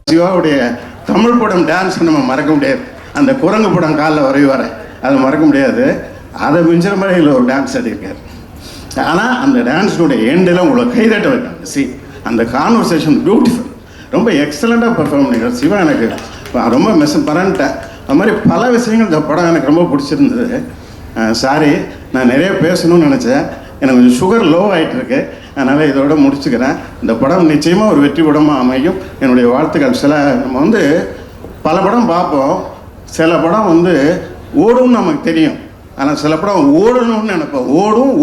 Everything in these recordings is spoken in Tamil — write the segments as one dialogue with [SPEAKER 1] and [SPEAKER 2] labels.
[SPEAKER 1] சிவாவுடைய தமிழ் படம் டான்ஸ் நம்ம மறக்க முடியாது. அந்த குரங்கு படம் காலில் வர அதை மறக்க முடியாது. அதை மிஞ்சிற மாதிரி இதில் ஒரு டான்ஸ் ஆடிருக்கார். ஆனால் அந்த டான்ஸினுடைய எண்டில் உங்களை கைதட்ட வைக்காங்க. அந்த கான்வர்சேஷன் பியூட்டிஃபுல், ரொம்ப எக்ஸலண்ட்டாக பெர்ஃபார்ம் பண்ணிக்கிறார் சிவா. எனக்கு ரொம்ப பரண்டேன். அது மாதிரி பல விஷயங்கள் இந்த படம் எனக்கு ரொம்ப பிடிச்சிருந்தது. சாரி, நான் நிறைய பேசணும்னு நினச்சேன். எனக்கு கொஞ்சம் சுகர் லோ ஆகிட்டு இருக்கு, அதனால் இதோட முடிச்சுக்கிறேன். இந்த படம் நிச்சயமாக ஒரு வெற்றி படமாக அமையும். என்னுடைய வாழ்த்துக்கள். நம்ம பல படம் பார்ப்போம், சில படம் ஓடும்னு நமக்கு தெரியும், ஆனால் சில படம் ஓடணும்னு நினைப்போம்,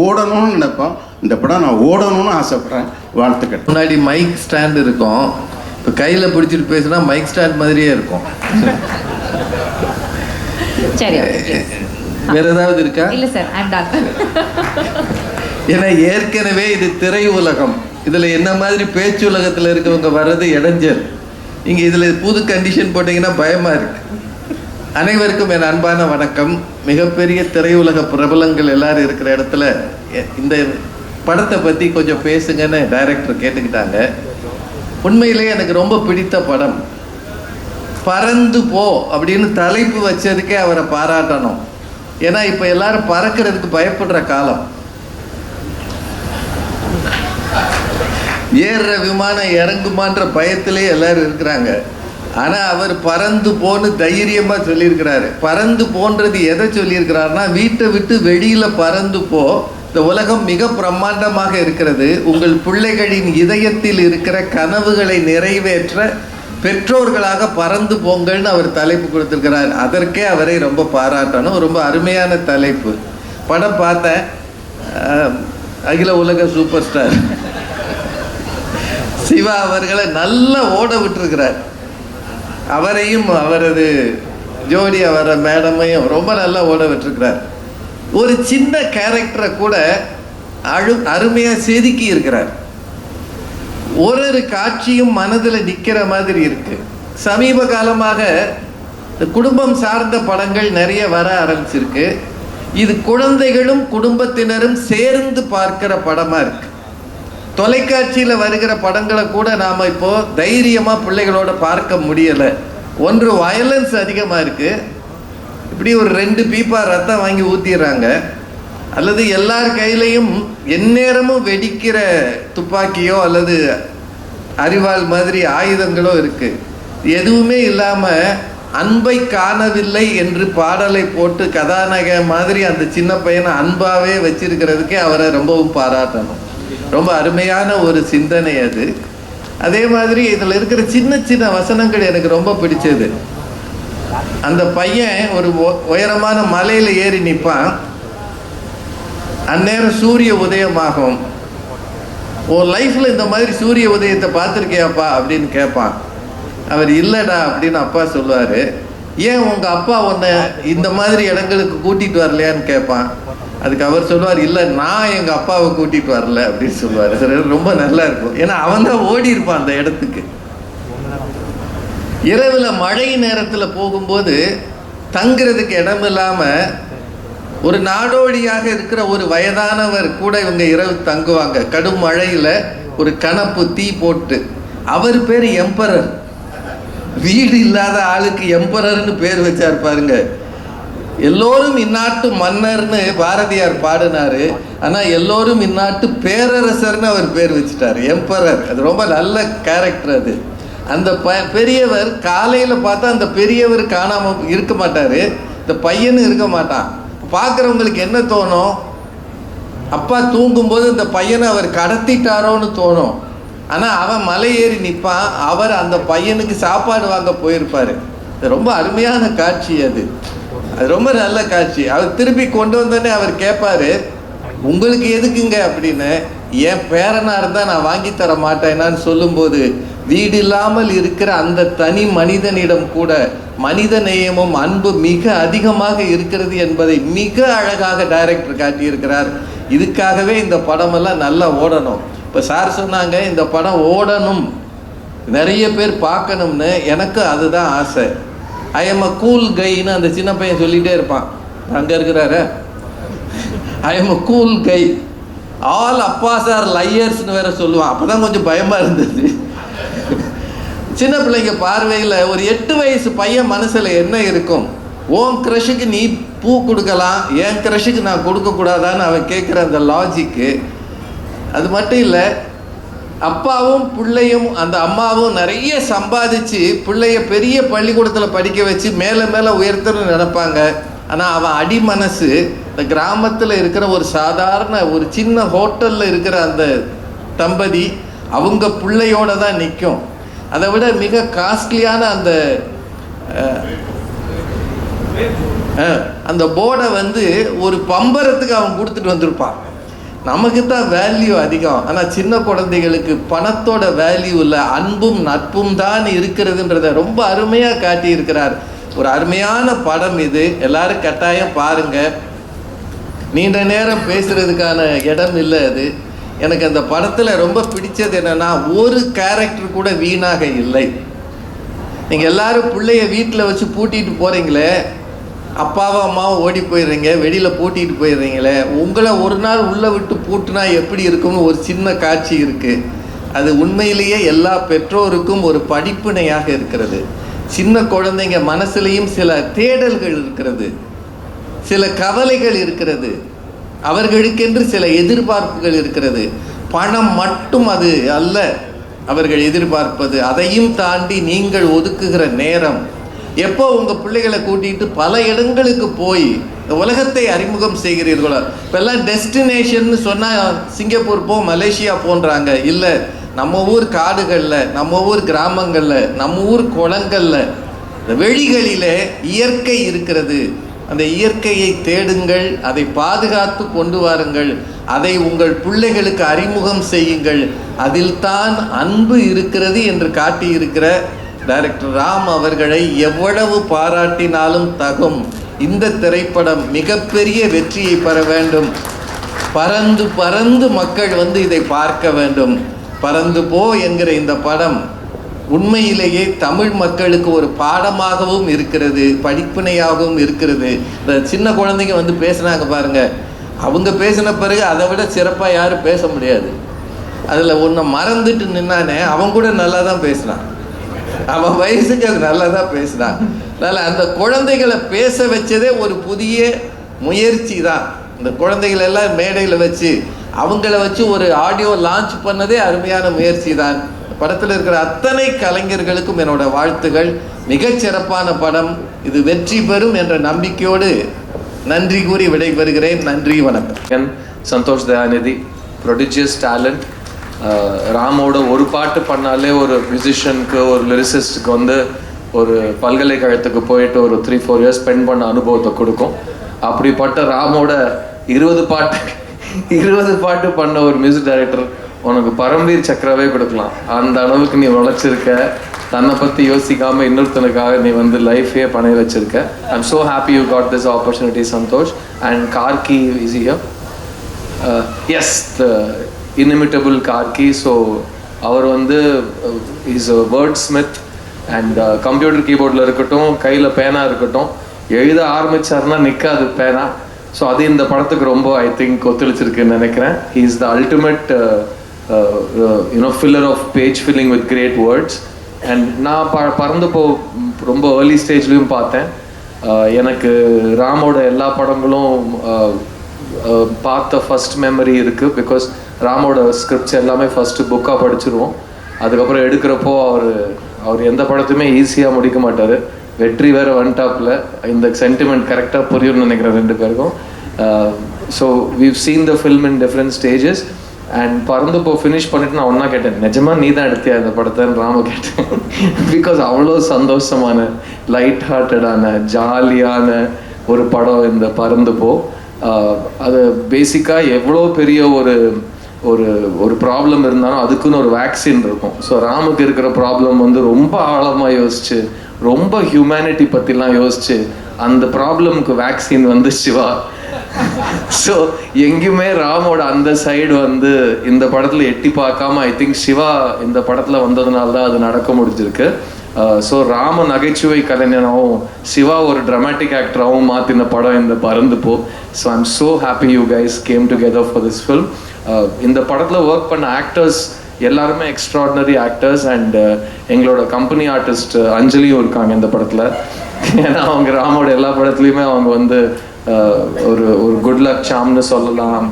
[SPEAKER 1] ஓடணும்னு நினைப்போம். இந்த படம் நான் ஓடணும்னு ஆசைப்பட்றேன். வாழ்த்துக்கள்.
[SPEAKER 2] முன்னாடி மைக் ஸ்டாண்ட் இருக்கும், இப்போ கையில் பிடிச்சிட்டு பேசுனா மைக் ஸ்டாண்ட் மாதிரியே இருக்கும்.
[SPEAKER 3] சரி,
[SPEAKER 2] வேற ஏதாவது இருக்கா?
[SPEAKER 3] இல்லை சார், ஐ அம் டன்.
[SPEAKER 2] ஏன்னா ஏற்கனவே இது திரை உலகம், இதில் என்ன மாதிரி பேச்சு உலகத்தில் இருக்கவங்க வர்றது இடைஞ்சல். நீங்கள் இதில் புது கண்டிஷன் போட்டிங்கன்னா பயமாக இருக்கு. அனைவருக்கும் என் அன்பான வணக்கம். மிகப்பெரிய திரையுலக பிரபலங்கள் எல்லாரும் இருக்கிற இடத்துல இந்த படத்தை பற்றி கொஞ்சம் பேசுங்கன்னு டைரக்டர் கேட்டுக்கிட்டாங்க. உண்மையிலேயே எனக்கு ரொம்ப பிடித்த படம். பறந்து போ அப்படின்னு தலைப்பு வச்சதுக்கே அவரை பாராட்டணும். ஏன்னா இப்போ எல்லாரும் பறக்கிறதுக்கு பயப்படுற காலம். ஏறுற விமானம் இறங்குமான்ற பயத்திலே எல்லாரும் இருக்கிறாங்க. ஆனால் அவர் பறந்து போன்னு தைரியமாக சொல்லியிருக்கிறாரு. பறந்து போன்றது எதை சொல்லியிருக்கிறாருன்னா, வீட்டை விட்டு வெளியில் பறந்து போ, இந்த உலகம் மிக பிரம்மாண்டமாக இருக்கிறது, உங்கள் பிள்ளைகளின் இதயத்தில் இருக்கிற கனவுகளை நிறைவேற்ற பெற்றோர்களாக பறந்து போங்கள்னு அவர் தலைப்பு கொடுத்துருக்கிறார். அதற்கே அவரை ரொம்ப பாராட்டணும். ரொம்ப அருமையான தலைப்பு. படம் பார்த்தேன். அகில உலக சூப்பர் ஸ்டார் சிவா அவர்களை நல்லா ஓட விட்டுருக்கிறார். அவரையும் அவரது ஜோடி அவர மேடமையும் ரொம்ப நல்லா ஓட விட்டுருக்கிறார். ஒரு சின்ன கேரக்டரை கூட அருமையாக செதுக்கி இருக்கிறார். ஒரு காட்சியும் மனதில் நிற்கிற மாதிரி இருக்கு. சமீப காலமாக குடும்பம் சார்ந்த படங்கள் நிறைய வர ஆரம்பிச்சிருக்கு. இது குழந்தைகளும் குடும்பத்தினரும் சேர்ந்து பார்க்கிற படமாக இருக்கு. தொலைக்காட்சியில் வருகிற படங்களை கூட நாம் இப்போது தைரியமாக பிள்ளைகளோட பார்க்க முடியலை. ஒன்று, வயலன்ஸ் அதிகமாக இருக்குது. இப்படி ஒரு 2 பீப்பா ரத்தம் வாங்கி ஊற்றிடுறாங்க. அல்லது எல்லார் கையிலையும் எந்நேரமும் வெடிக்கிற துப்பாக்கியோ அல்லது அரிவாள் மாதிரி ஆயுதங்களோ இருக்குது. எதுவுமே இல்லாமல் அன்பை காணவில்லை என்று பாடலை போட்டு கதாநாயக மாதிரி அந்த சின்ன பையனை அன்பாகவே வச்சிருக்கிறதுக்கே அவரை ரொம்பவும் பாராட்டணும். ரொம்ப அருமையான ஒரு சிந்தனை அது. அதே மாதிரி இதில் இருக்கிற சின்ன சின்ன வசனங்கள் எனக்கு ரொம்ப பிடிச்சது. அந்த பையன் ஒரு உயரமான மலையில் ஏறி நிற்பான். அந்நேரம் சூரிய உதயமாகும். உன் லைஃப்பில் இந்த மாதிரி சூரிய உதயத்தை பார்த்துருக்கியாப்பா அப்படின்னு கேட்பான். அவர் இல்லைடா அப்படின்னு அப்பா சொல்லுவார். ஏன் உங்கள் அப்பா உன்னை இந்த மாதிரி இடங்களுக்கு கூட்டிகிட்டு வரலையான்னு கேட்பான். அதுக்கு அவர் சொல்லுவார், இல்லை நான் எங்கள் அப்பாவை கூட்டிகிட்டு வரல அப்படின்னு சொல்லுவார். சரி, ரொம்ப நல்லா இருக்கும். ஏன்னா அவன் தான் ஓடி இருப்பான் அந்த இடத்துக்கு. இரவில் மழை நேரத்தில் போகும்போது தங்குறதுக்கு இடம் இல்லாமல் ஒரு நாடோடியாக இருக்கிற ஒரு வயதானவர் கூட இவங்க இரவு தங்குவாங்க. கடும் மழையில் ஒரு கணப்பு தீ போட்டு. அவர் பேர் எம்பரர். வீடு இல்லாத ஆளுக்கு எம்பரர்னு பேர் வச்சார் பாருங்க. எல்லோரும் இந்நாட்டு மன்னர்னு பாரதியார் பாடினாரு. ஆனால் எல்லோரும் இந்நாட்டு பேரரசர்னு அவர் பேர் வச்சுட்டார், எம்பரர். அது ரொம்ப நல்ல கேரக்டர் அது. அந்த பெரியவர் காலையில் பார்த்தா அந்த பெரியவர் காணாமல் இருக்க மாட்டார், இந்த பையனும் இருக்க மாட்டான். பார்க்குறவங்களுக்கு என்ன தோணும்? அப்பா தூங்கும்போது இந்த பையனை அவர் கடத்திட்டாரோன்னு தோணும். ஆனால் அவன் மலை ஏறி நிற்பான். அவர் அந்த பையனுக்கு சாப்பாடு வாங்க போயிருப்பார். ரொம்ப அருமையான காட்சி அது. அது ரொம்ப நல்ல காட்சி. அவர் திருப்பி கொண்டு வந்தோடனே அவர் கேட்பார், உங்களுக்கு எதுக்குங்க அப்படின்னு. என் பேரனாக இருந்தால் நான் வாங்கி தர மாட்டேனான்னு சொல்லும்போது, வீடு இல்லாமல் இருக்கிற அந்த தனி மனிதனிடம் கூட மனித நேயமும் அன்பு மிக அதிகமாக இருக்கிறது என்பதை மிக அழகாக டைரக்டர் காட்டியிருக்கிறார். இதுக்காகவே இந்த படமெல்லாம் நல்லா ஓடணும். இப்போ சார் சொன்னாங்க இந்த படம் ஓடணும், நிறைய பேர் பார்க்கணும்னு. எனக்கு அதுதான் ஆசை. ஐ எம் அ கூல் கைன்னு அந்த சின்ன பையன் சொல்லிகிட்டே இருப்பான். அங்கே இருக்கிறாரு, I am a cool guy, all Abbas are லையர்ஸ்னு வேற சொல்லுவான். அப்போ தான் கொஞ்சம் பயமாக இருந்தது. சின்ன பிள்ளைங்க பார்வையில் ஒரு 8 வயசு பையன் மனசில் என்ன இருக்கும்? உன் க்ரஷுக்கு நீ பூ கொடுக்கலாம், என் க்ரஷுக்கு நான் கொடுக்கக்கூடாதான்னு அவன் கேட்குற அந்த லாஜிக்கு. அது மட்டும் இல்லை, அப்பாவும் பிள்ளையும் அந்த அம்மாவும் நிறைய சம்பாதிச்சு பிள்ளைய பெரிய பள்ளிக்கூடத்தில் படிக்க வச்சு மேலே மேலே உயர்த்தணும்னு நினைப்பாங்க. ஆனால் அவன் அடி மனசு இந்த கிராமத்தில் இருக்கிற ஒரு சாதாரண ஒரு சின்ன ஹோட்டலில் இருக்கிற அந்த தம்பதி அவங்க பிள்ளையோட தான் நிற்கும். அதை விட மிக காஸ்ட்லியான அந்த போர்டை வந்து ஒரு பம்பரத்துக்கு அவன் கொடுத்துட்டு வந்திருப்பான். நமக்கு தான் வேல்யூ அதிகம். ஆனால் சின்ன குழந்தைகளுக்கு பணத்தோட வேல்யூ இல்லை, அன்பும் நட்பும் தான் இருக்கிறதுன்றதை ரொம்ப அருமையாக காட்டியிருக்கிறார். ஒரு அருமையான படம் இது. எல்லாரும் கட்டாயம் பாருங்க. நீண்ட நேரம் பேசுறதுக்கான இடம் இல்லை அது. எனக்கு அந்த படத்தில் ரொம்ப பிடிச்சது என்னன்னா, ஒரு கேரக்டர் கூட வீணாக இல்லை. நீங்கள் எல்லாரும் பிள்ளைய வீட்டில் வச்சு பூட்டிட்டு போகிறீங்களே, அப்பாவும் அம்மாவும் ஓடி போயிடுறீங்க, வெளியில் பூட்டிட்டு போயிடுறீங்களே, உங்களை ஒரு நாள் உள்ளே விட்டு பூட்டினா எப்படி இருக்கும்னு ஒரு சின்ன காட்சி இருக்குது. அது உண்மையிலேயே எல்லா பெற்றோருக்கும் ஒரு படிப்பினையாக இருக்கிறது. சின்ன குழந்தைங்க மனசுலேயும் சில தேடல்கள் இருக்கிறது, சில கவலைகள் இருக்கிறது, அவர்களுக்கென்று சில எதிர்பார்ப்புகள் இருக்கிறது. பணம் மட்டும் அது அல்ல அவர்கள் எதிர்பார்ப்பது. அதையும் தாண்டி நீங்கள் ஒதுக்குகிற நேரம். எப்போ உங்கள் பிள்ளைகளை கூட்டிகிட்டு பல இடங்களுக்கு போய் இந்த உலகத்தை அறிமுகம் செய்கிறீர்களோ, இப்போல்லாம் டெஸ்டினேஷன்னு சொன்னால் சிங்கப்பூர் போ, மலேசியா போன்றாங்க. இல்லை, நம்ம ஊர் காடுகளில், நம்ம ஊர் கிராமங்களில், நம்ம ஊர் குளங்களில், இந்த வெளிகளிலே இயற்கை இருக்கிறது. அந்த இயற்கையை தேடுங்கள், அதை பாதுகாத்து கொண்டு வாருங்கள், அதை உங்கள் பிள்ளைகளுக்கு அறிமுகம் செய்யுங்கள். அதில் தான் அன்பு இருக்கிறது என்று காட்டியிருக்கிற டைரக்டர் ராம் அவர்களை எவ்வளவு பாராட்டினாலும் தகும். இந்த திரைப்படம் மிகப்பெரிய வெற்றியை பெற வேண்டும். பறந்து பறந்து மக்கள் வந்து இதை பார்க்க வேண்டும். பறந்து போ என்கிற இந்த படம் உண்மையிலேயே தமிழ் மக்களுக்கு ஒரு பாடமாகவும் இருக்கிறது, படிப்பினையாகவும் இருக்கிறது. இந்த சின்ன குழந்தைங்க வந்து பேசுனாங்க பாருங்க, அவங்க பேசின பிறகு அதை விட சிறப்பாக யாரும் பேச முடியாது. அதில் ஒன்றை மறந்துட்டு நின்னானே, அவன் கூட நல்லா தான் பேசினான். அவன் வயசுக்கு அது நல்லா தான் பேசினான். அதனால் அந்த குழந்தைகளை பேச வச்சதே ஒரு புதிய முயற்சி தான். இந்த குழந்தைகளெல்லாம் மேடையில் வச்சு அவங்கள வச்சு ஒரு ஆடியோ லான்ச் பண்ணதே அருமையான முயற்சி தான். படத்தில் இருக்கிற அத்தனை கலைஞர்களுக்கும் என்னோட வாழ்த்துகள். மிகச்சிறப்பான படம். இது வெற்றி பெறும் என்ற நம்பிக்கையோடு நன்றி கூறி விடைபெறுகிறேன். நன்றி, வணக்கம்.
[SPEAKER 3] சந்தோஷ் தயாநிதி, ப்ரொடிஜியஸ் டேலண்ட். ராமோட ஒரு பாட்டு பண்ணாலே ஒரு மியூசிஷியனுக்கு, ஒரு லிரிசிஸ்டுக்கு வந்து ஒரு பல்கலைக்கழகத்துக்கு போயிட்டு ஒரு 3-4 இயர்ஸ் ஸ்பெண்ட் பண்ண அனுபவத்தை கொடுக்கும். அப்படிப்பட்ட ராமோட 20 பாட்டு பண்ண ஒரு மியூசிக் டைரக்டர் உனக்கு பரம்வீர் சக்கரவே கொடுக்கலாம். அந்த அளவுக்கு நீ உழைச்சிருக்க. தன்னை பற்றி யோசிக்காமல் இன்னொருத்தனுக்காக நீ வந்து லைஃபே பண்ணி வச்சிருக்க. I'm so happy you got this opportunity Santhosh. And Gargi is here. Yes, the inimitable Gargi. So அவர் வந்து is a wordsmith. And computer கீபோர்டில் இருக்கட்டும், கையில் பேனா இருக்கட்டும், எழுத ஆரம்பித்தார்னா நிற்காது பேனா. ஸோ அது இந்த படத்துக்கு ரொம்ப ஐ திங்க் ஒத்துழைச்சிருக்குன்னு நினைக்கிறேன். He is the ultimate filler of page filling with great words. And நான் பறந்துப்போ ரொம்ப ஏர்லி ஸ்டேஜ்லேயும் பார்த்தேன். எனக்கு ராமோட எல்லா படங்களும் பார்த்த ஃபர்ஸ்ட் மெமரி இருக்குது. பிகாஸ் ராமோட ஸ்கிரிப்ட்ஸ் எல்லாமே ஃபஸ்ட்டு புக்காக படிச்சிருவோம். அதுக்கப்புறம் எடுக்கிறப்போ அவர் எந்த படத்தையுமே ஈஸியாக முடிக்க மாட்டார். வெற்றி வேறு வந்துட்டாப்பில். இந்த சென்டிமெண்ட் கரெக்டாக புரியும்னு நினைக்கிறேன் ரெண்டு பேருக்கும். So we've seen the film in different stages. And Paranthu Po finish பண்ணிட்டு நான் ஒன்றா கேட்டேன், நிஜமாக நீ தான் எடுத்தியா இந்த படத்தைன்னு ராம கேட்டேன். பிகாஸ் அவ்வளோ சந்தோஷமான, லைட் ஹார்ட்டடான, ஜாலியான ஒரு படம் இந்த பறந்துப்போ. அது பேசிக்காக எவ்வளோ பெரிய ஒரு ப்ராப்ளம் இருந்தாலும் அதுக்குன்னு ஒரு வேக்சின் இருக்கும். ஸோ ராமுக்கு இருக்கிற ப்ராப்ளம் வந்து ரொம்ப ஆழமாக யோசிச்சு, ரொம்ப ஹியூமனிட்டி பற்றிலாம் யோசிச்சு, அந்த ப்ராப்ளமுக்கு வேக்சின் வந்து சிவா. ஸோ எங்கேயுமே ராமோட அந்த சைடு வந்து இந்த படத்தில் எட்டி பார்க்காம ஐ திங்க் சிவா இந்த படத்தில் வந்ததுனால தான் அது நடக்க முடிஞ்சிருக்கு. ஸோ ராம நகைச்சுவை கலைஞனாகவும் சிவா ஒரு ட்ராமாட்டிக் ஆக்டராகவும் மாற்றின படம் இந்த பறந்து போ. So I'm so happy you guys game together for this film. இந்த படத்தில் ஒர்க் பண்ண ஆக்டர்ஸ் எல்லாருமே எக்ஸ்ட்ராடினரி ஆக்டர்ஸ் அண்ட் எங்களோட கம்பெனி ஆர்டிஸ்ட் அஞ்சலியும் இருக்காங்க இந்த படத்தில். ஏன்னா அவங்க ராமோட எல்லா படத்துலையுமே அவங்க வந்து ஒரு ஒரு குட் லக் சாம்னு சொல்லலாம்.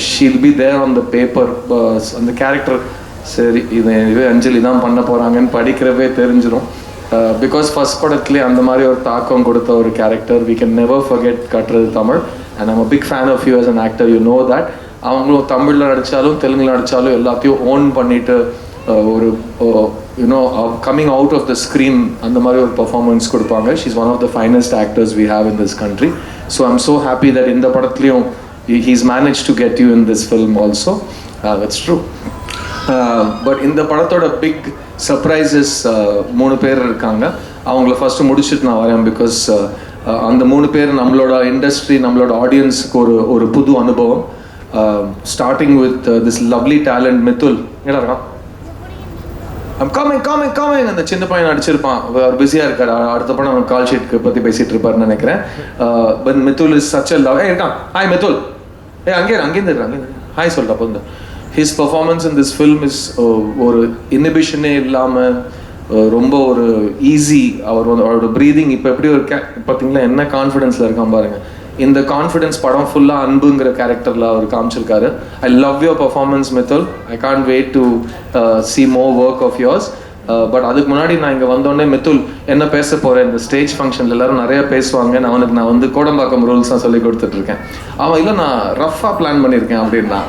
[SPEAKER 3] She'll be there on the paper. அந்த கேரக்டர் சரி இது அஞ்சலி தான் பண்ண போகிறாங்கன்னு படிக்கிறவே தெரிஞ்சிடும். பிகாஸ் ஃபர்ஸ்ட் படத்துலேயே அந்த மாதிரி ஒரு தாக்கம் கொடுத்த ஒரு character. We can never forget கட்டுறது Tamil. And I'm a big fan of you as an actor, you know that. அவங்களும் தமிழில் நடித்தாலும் தெலுங்கில் நடித்தாலும் எல்லாத்தையும் ஓன் பண்ணிட்டு ஒரு you know coming out of the screen அந்த மாதிரி ஒரு பர்ஃபார்மன்ஸ் கொடுப்பாங்க. She is one of the finest actors we have in this country. So I'm so happy that இந்த படத்துலையும் he's manage to get you in this film also. It's true. But இந்த படத்தோட பிக் சர்ப்ரைசஸ் 3 பேர் இருக்காங்க. அவங்கள ஃபஸ்ட்டு முடிச்சுட்டு நான் வரேன். பிகாஸ் அந்த 3 பேர் நம்மளோட இண்டஸ்ட்ரி நம்மளோட ஆடியன்ஸுக்கு ஒரு புது அனுபவம். Starting with this lovely talent Mithul. என்ன இருக்கான் காமிங் அந்த சின்ன பையன் நடிச்சிருப்பான். அவர் பிஸியாக இருக்கார். அடுத்த படம் அவர் கால் ஷீட்க்கு பற்றி பேசிகிட்டு இருப்பாருன்னு நினைக்கிறேன். But Mithul is such a love. இருக்கான். ஹாய் மித்துல். அங்கேருந்து ஹாய் சொல்கிறா வந்து. His performance in this film is ஒரு இன்ஹிபிஷனே இல்லாமல் ரொம்ப ஒரு ஈஸி. அவரோட ப்ரீதிங் இப்போ எப்படி ஒரு பார்த்தீங்களா என்ன கான்ஃபிடென்ஸில் இருக்கான் பாருங்கள். இந்த கான்ஃபிடென்ஸ் படம் ஃபுல்லாக அன்புங்கிற கேரக்டரில் அவர் காமிச்சிருக்காரு. I love your performance Mithul. I can't wait to see more work of yours. பட் அதுக்கு முன்னாடி நான் இங்கே வந்தோடனே மித்துல் என்ன பேச போகிறேன் இந்த ஸ்டேஜ் ஃபங்க்ஷனில் எல்லாரும் நிறைய பேசுவாங்க. நான் வந்து கோடம்பாக்கம் ரூல்ஸ் தான் சொல்லி கொடுத்துட்ருக்கேன். அவன் இல்லை நான் ரஃபாக பிளான் பண்ணியிருக்கேன் அப்படின்னா.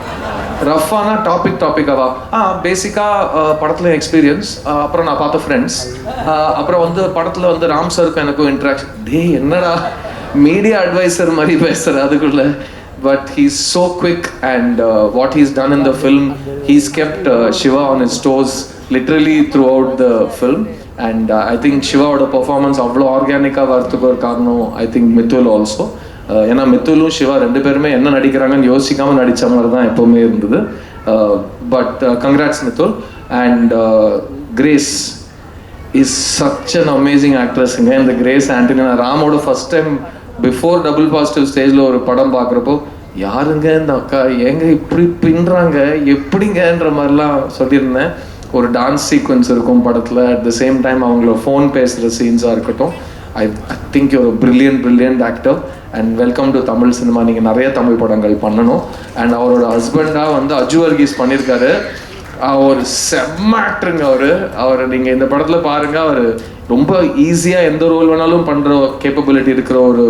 [SPEAKER 3] ரஃபானா டாப்பிக்காவா பேசிக்காக படத்தில் எக்ஸ்பீரியன்ஸ், அப்புறம் நான் பார்த்த ஃப்ரெண்ட்ஸ், அப்புறம் வந்து படத்தில் வந்து ராம் சருக்கும் எனக்கும் இன்ட்ராக்ஷன். என்னடா மீடியா அட்வைசர் மாதிரி பேசுகிற அதுக்குள்ள. But he's so quick and what he's done in the film, he's kept Shiva on his toes literally throughout the film. And I think Shiva's performance avlo organica varthukku or karanam I think Mithul also. ஏன்னா மித்துலும் சிவா 2 பேருமே என்ன நடிக்கிறாங்கன்னு யோசிக்காமல் நடித்த மாதிரி தான் எப்போவுமே இருந்தது. But congrats Mithul. And Grace is such an amazing ஆக்ட்ரஸுங்க. இந்த கிரேஸ் ஆண்டனி நான் ராமோட first time before double positive ஸ்டேஜில் ஒரு படம் பார்க்குறப்போ யாருங்க இந்த அக்கா ஏங்க இப்படி பின்னுறாங்க எப்படிங்கன்ற மாதிரிலாம் சொல்லியிருந்தேன். ஒரு டான்ஸ் சீக்வன்ஸ் இருக்கும் படத்தில். அட் த சேம் டைம் அவங்கள ஃபோன் பேசுகிற சீன்ஸாக இருக்கட்டும். I think your brilliant actor and welcome to Tamil cinema. நீங்கள் நிறைய தமிழ் படங்கள் பண்ணணும். அண்ட் அவரோட ஹஸ்பண்டாக வந்து அஜு வர்கீஸ் பண்ணியிருக்காரு. அவர் செம்ம ஆக்டருங்க. அவர் நீங்கள் இந்த படத்தில் பாருங்கள். அவர் ரொம்ப ஈஸியாக எந்த ரோல் வேணாலும் பண்ணுற கேப்பபிலிட்டி இருக்கிற ஒரு